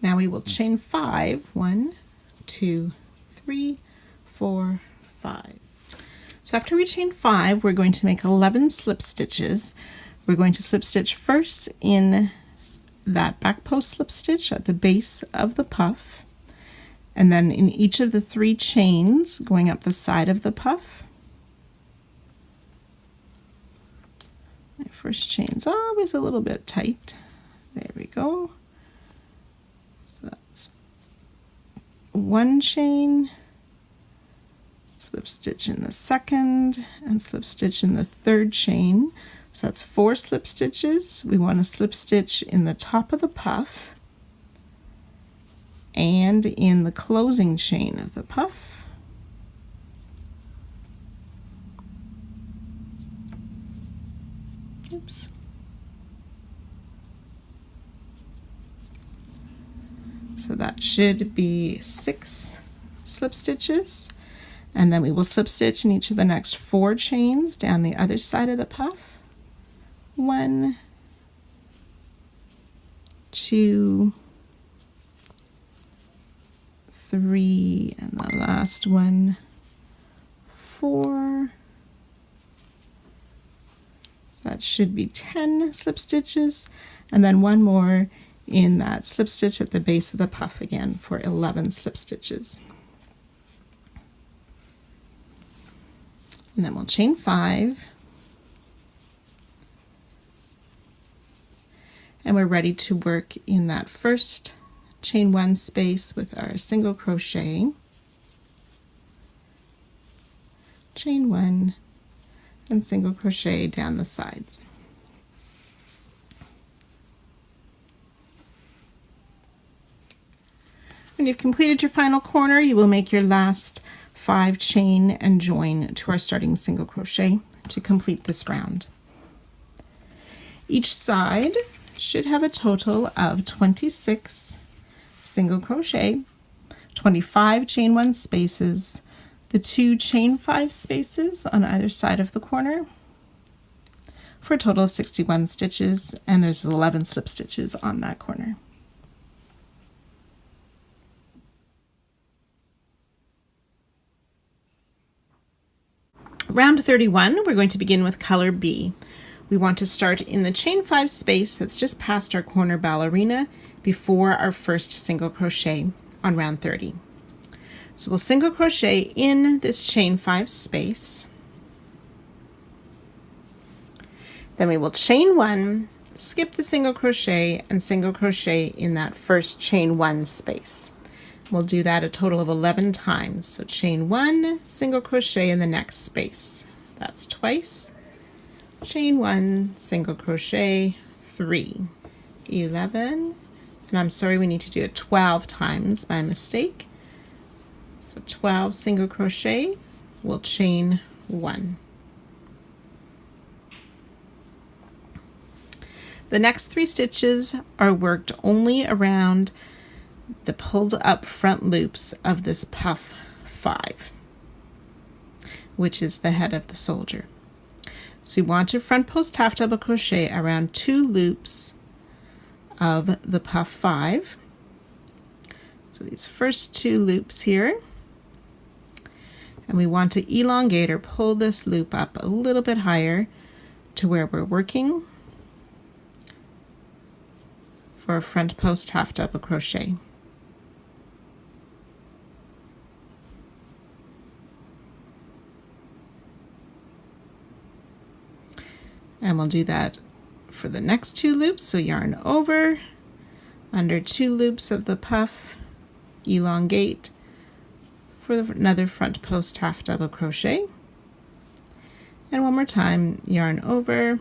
Now we will chain 5, 1, 2, 3, 4, 5. So after we chain 5, we're going to make 11 slip stitches. We're going to slip stitch first in that back post slip stitch at the base of the puff, and then in each of the 3 chains going up the side of the puff. My first chain's always a little bit tight. There we go. So that's 1 chain, slip stitch in the second, and slip stitch in the 3rd chain. So that's 4 slip stitches. We want to slip stitch in the top of the puff and in the closing chain of the puff. Oops. So that should be 6 slip stitches. And then we will slip stitch in each of the next 4 chains down the other side of the puff. 1, 2, 3, and the last one, 4. That should be 10 slip stitches, and then 1 more in that slip stitch at the base of the puff again for 11 slip stitches. And then we'll chain 5, and we're ready to work in that first chain 1 space with our single crochet, chain 1, and single crochet down the sides. When you've completed your final corner, you will make your last 5 chain and join to our starting single crochet to complete this round. Each side should have a total of 26 single crochet, 25 chain 1 spaces, the 2 chain 5 spaces on either side of the corner for a total of 61 stitches, and there's 11 slip stitches on that corner. Round 31, we're going to begin with color B. We want to start in the chain 5 space that's just past our corner ballerina before our first single crochet on round 30. So we'll single crochet in this chain 5 space. Then we will chain 1, skip the single crochet, and single crochet in that first chain 1 space. We'll do that a total of 11 times. So chain 1, single crochet in the next space. That's twice. Chain 1, single crochet, 3, 11, and I'm sorry, we need to do it 12 times by mistake. So 12 single crochet, we'll chain 1. The next 3 stitches are worked only around the pulled up front loops of this puff 5, which is the head of the soldier. So we want to front post half double crochet around 2 loops of the puff 5. So these first 2 loops here, and we want to elongate or pull this loop up a little bit higher to where we're working for a front post half double crochet. And we'll do that for the next 2 loops. So yarn over, under 2 loops of the puff, elongate for another front post half double crochet, and one more time, yarn over.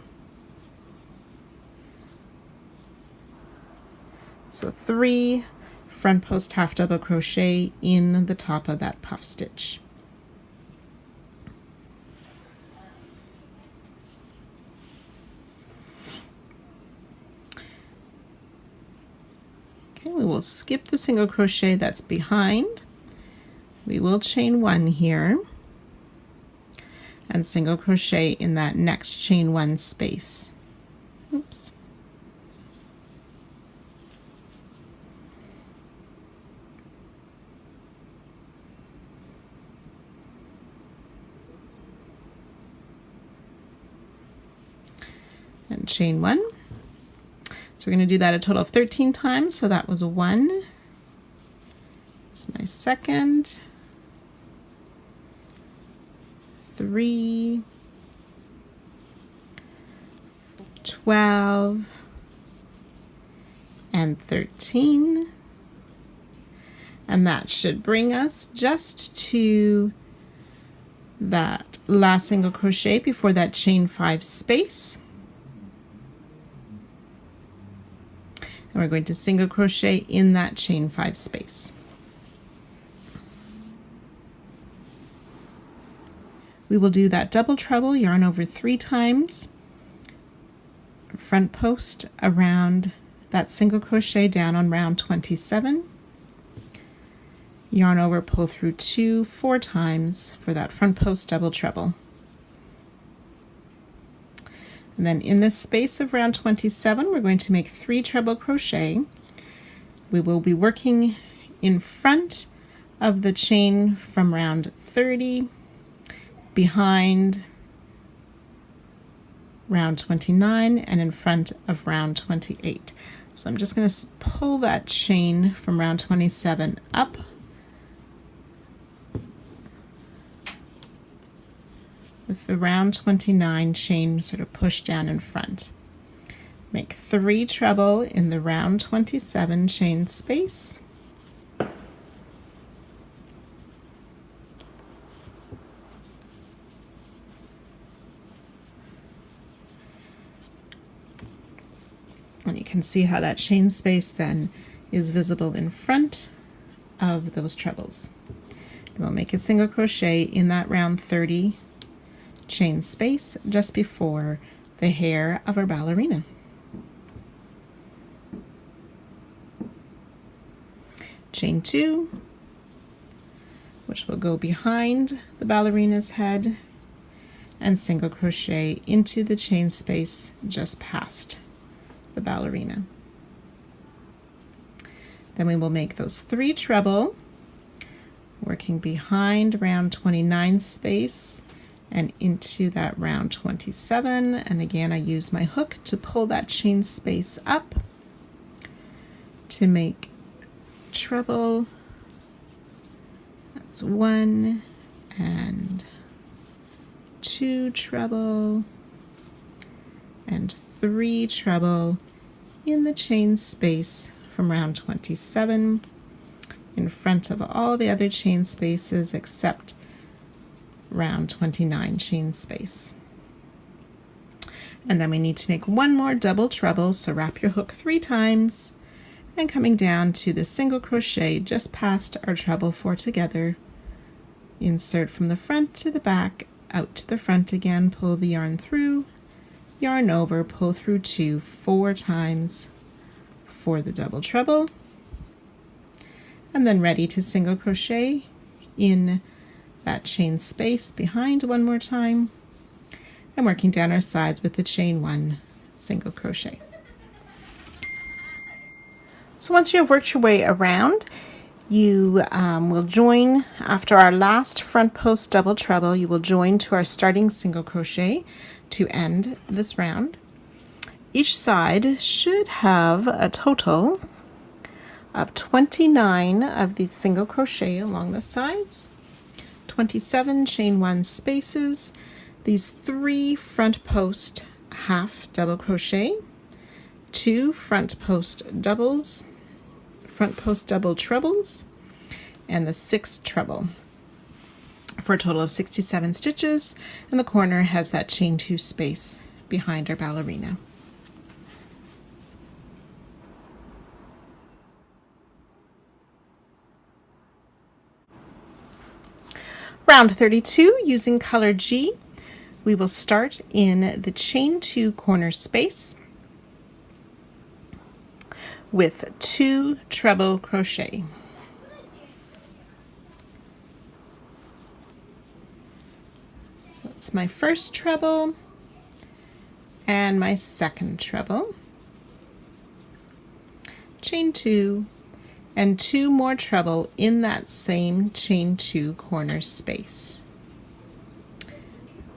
So 3 front post half double crochet in the top of that puff stitch. Okay, we will skip the single crochet that's behind. We will chain 1 here and single crochet in that next chain 1 space. Oops. And chain 1. So we're going to do that a total of 13 times. So that was 1. This is my second. 3, 12, and 13. And that should bring us just to that last single crochet before that chain 5 space. And we're going to single crochet in that chain 5 space. We will do that double treble, yarn over 3 times, front post around that single crochet down on round 27, yarn over, pull through 2 4 times for that front post double treble. And then in this space of round 27, we're going to make 3 treble crochet. We will be working in front of the chain from round 30, behind round 29, and in front of round 28. So I'm just going to pull that chain from round 27 up, with the round 29 chain sort of pushed down in front. Make 3 treble in the round 27 chain space. And you can see how that chain space then is visible in front of those trebles. Then we'll make a single crochet in that round 30 chain space just before the hair of our ballerina. Chain 2, which will go behind the ballerina's head, and single crochet into the chain space just past the ballerina. Then we will make those 3 treble, working behind round 29 space and into that round 27. And again, I use my hook to pull that chain space up to make treble. That's 1 and 2 treble and 3 treble in the chain space from round 27 in front of all the other chain spaces except round 29 chain space. And then we need to make 1 more double treble, so wrap your hook 3 times and coming down to the single crochet just past our treble 4 together, insert from the front to the back, out to the front again, pull the yarn through, yarn over, pull through 2 4 times for the double treble, and then ready to single crochet in that chain space behind 1 more time, and working down our sides with the chain 1 single crochet. So once you have worked your way around, you will join after our last front post double treble. You will join to our starting single crochet to end this round. Each side should have a total of 29 of these single crochet along the sides, 27 chain 1 spaces, these 3 front post half double crochet, 2 front post doubles, front post double trebles, and the 6th treble for a total of 67 stitches, and the corner has that chain 2 space behind our ballerina. Round 32, using color G, we will start in the chain 2 corner space with 2 treble crochet. So it's my first treble and my second treble, chain 2, and 2 more treble in that same chain 2 corner space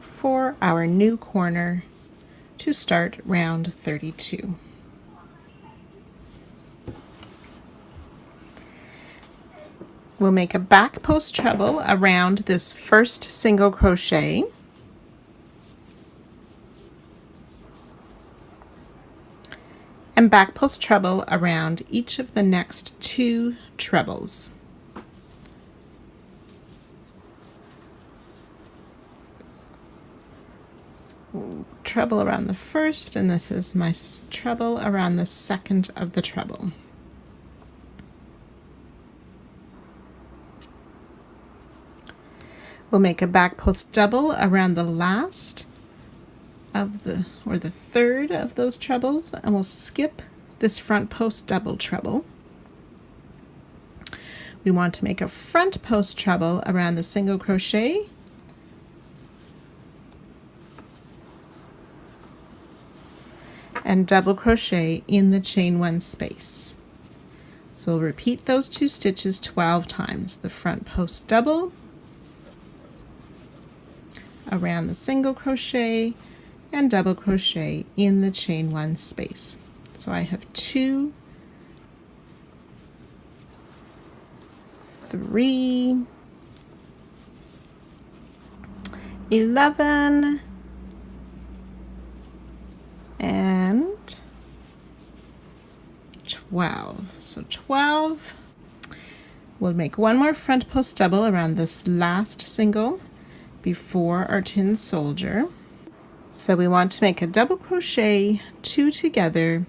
for our new corner to start round 32. We'll make a back post treble around this first single crochet, and back post treble around each of the next 2 trebles. So, treble around the first, and this is my treble around the second of the treble. We'll make a back post double around the last of the third of those trebles, and we'll skip this front post double treble. We want to make a front post treble around the single crochet, and double crochet in the chain 1 space. So we'll repeat those 2 stitches 12 times, the front post double around the single crochet and double crochet in the chain 1 space. So I have 2, 3, 11, and 12. So 12. We'll make 1 more front post double around this last single before our tin soldier. So we want to make a double crochet 2 together,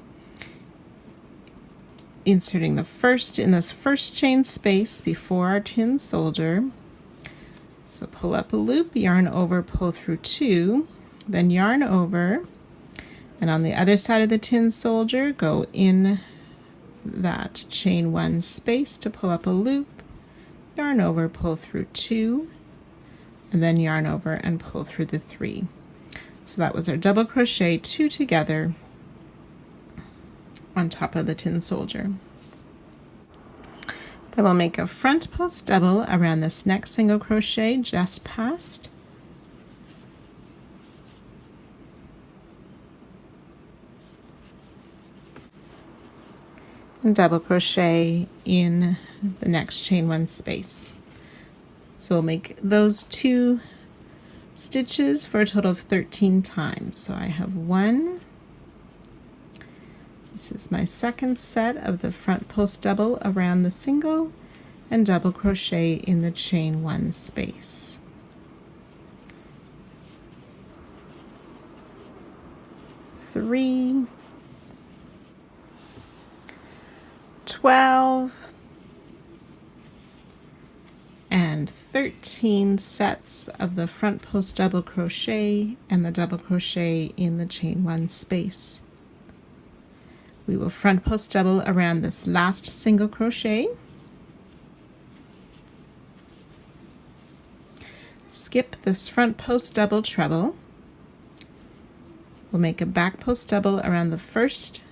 inserting the first in this first chain space before our tin soldier. So pull up a loop, yarn over, pull through 2, then yarn over, and on the other side of the tin soldier, go in that chain 1 space to pull up a loop, yarn over, pull through 2, and then yarn over and pull through the 3. So that was our double crochet 2 together on top of the tin soldier. Then we'll make a front post double around this next single crochet just past, and double crochet in the next chain 1 space. So we'll make those 2 stitches for a total of 13 times. So I have 1, this is my second set of the front post double around the single, and double crochet in the chain 1 space. 3, 12, and 13 sets of the front post double crochet and the double crochet in the chain 1 space. We will front post double around this last single crochet, skip this front post double treble, we'll make a back post double around the first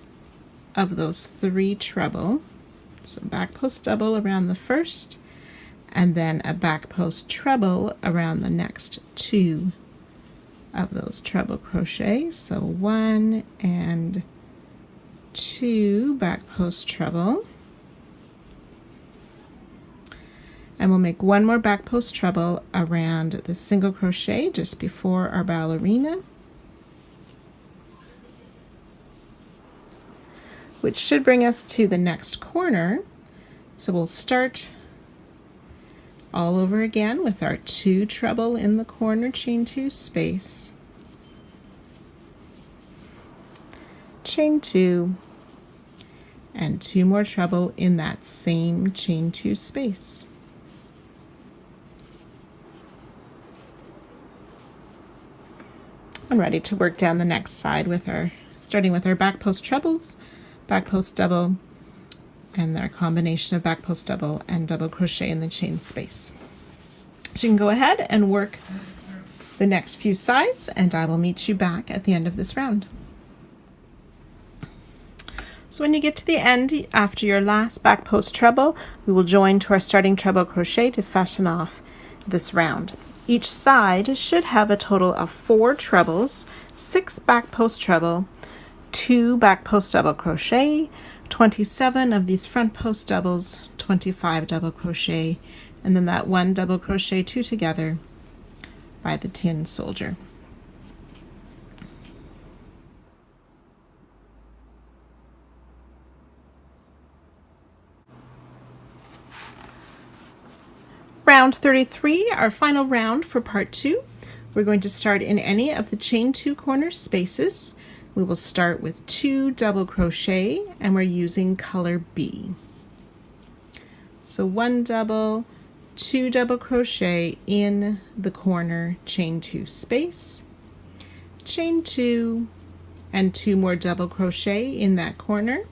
of those 3 treble, so back post double around the first, and then a back post treble around the next 2 of those treble crochets. So 1 and 2 back post treble, and we'll make 1 more back post treble around the single crochet just before our ballerina, which should bring us to the next corner. So we'll start all over again with our 2 treble in the corner, chain 2 space, chain 2, and 2 more treble in that same chain 2 space. I'm ready to work down the next side with starting with our back post trebles, back post double, and our combination of back post double and double crochet in the chain space. So you can go ahead and work the next few sides, and I will meet you back at the end of this round. So when you get to the end, after your last back post treble, we will join to our starting treble crochet to fashion off this round. Each side should have a total of 4 trebles, 6 back post treble, 2 back post double crochet, 27 of these front post doubles, 25 double crochet, and then that 1 double crochet 2 together by the tin soldier. Round 33, our final round for part 2. We're going to start in any of the chain 2 corner spaces. We will start with 2 double crochet, and we're using color B. So 1 double, 2 double crochet in the corner chain 2 space, chain 2, and 2 more double crochet in that corner.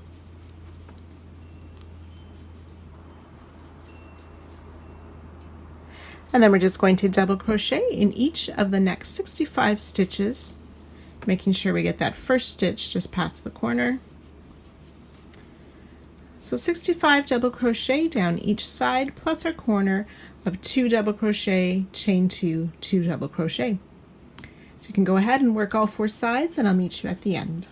And then we're just going to double crochet in each of the next 65 stitches, making sure we get that first stitch just past the corner. So 65 double crochet down each side, plus our corner of 2 double crochet, chain 2, 2 double crochet. So you can go ahead and work all 4 sides, and I'll meet you at the end.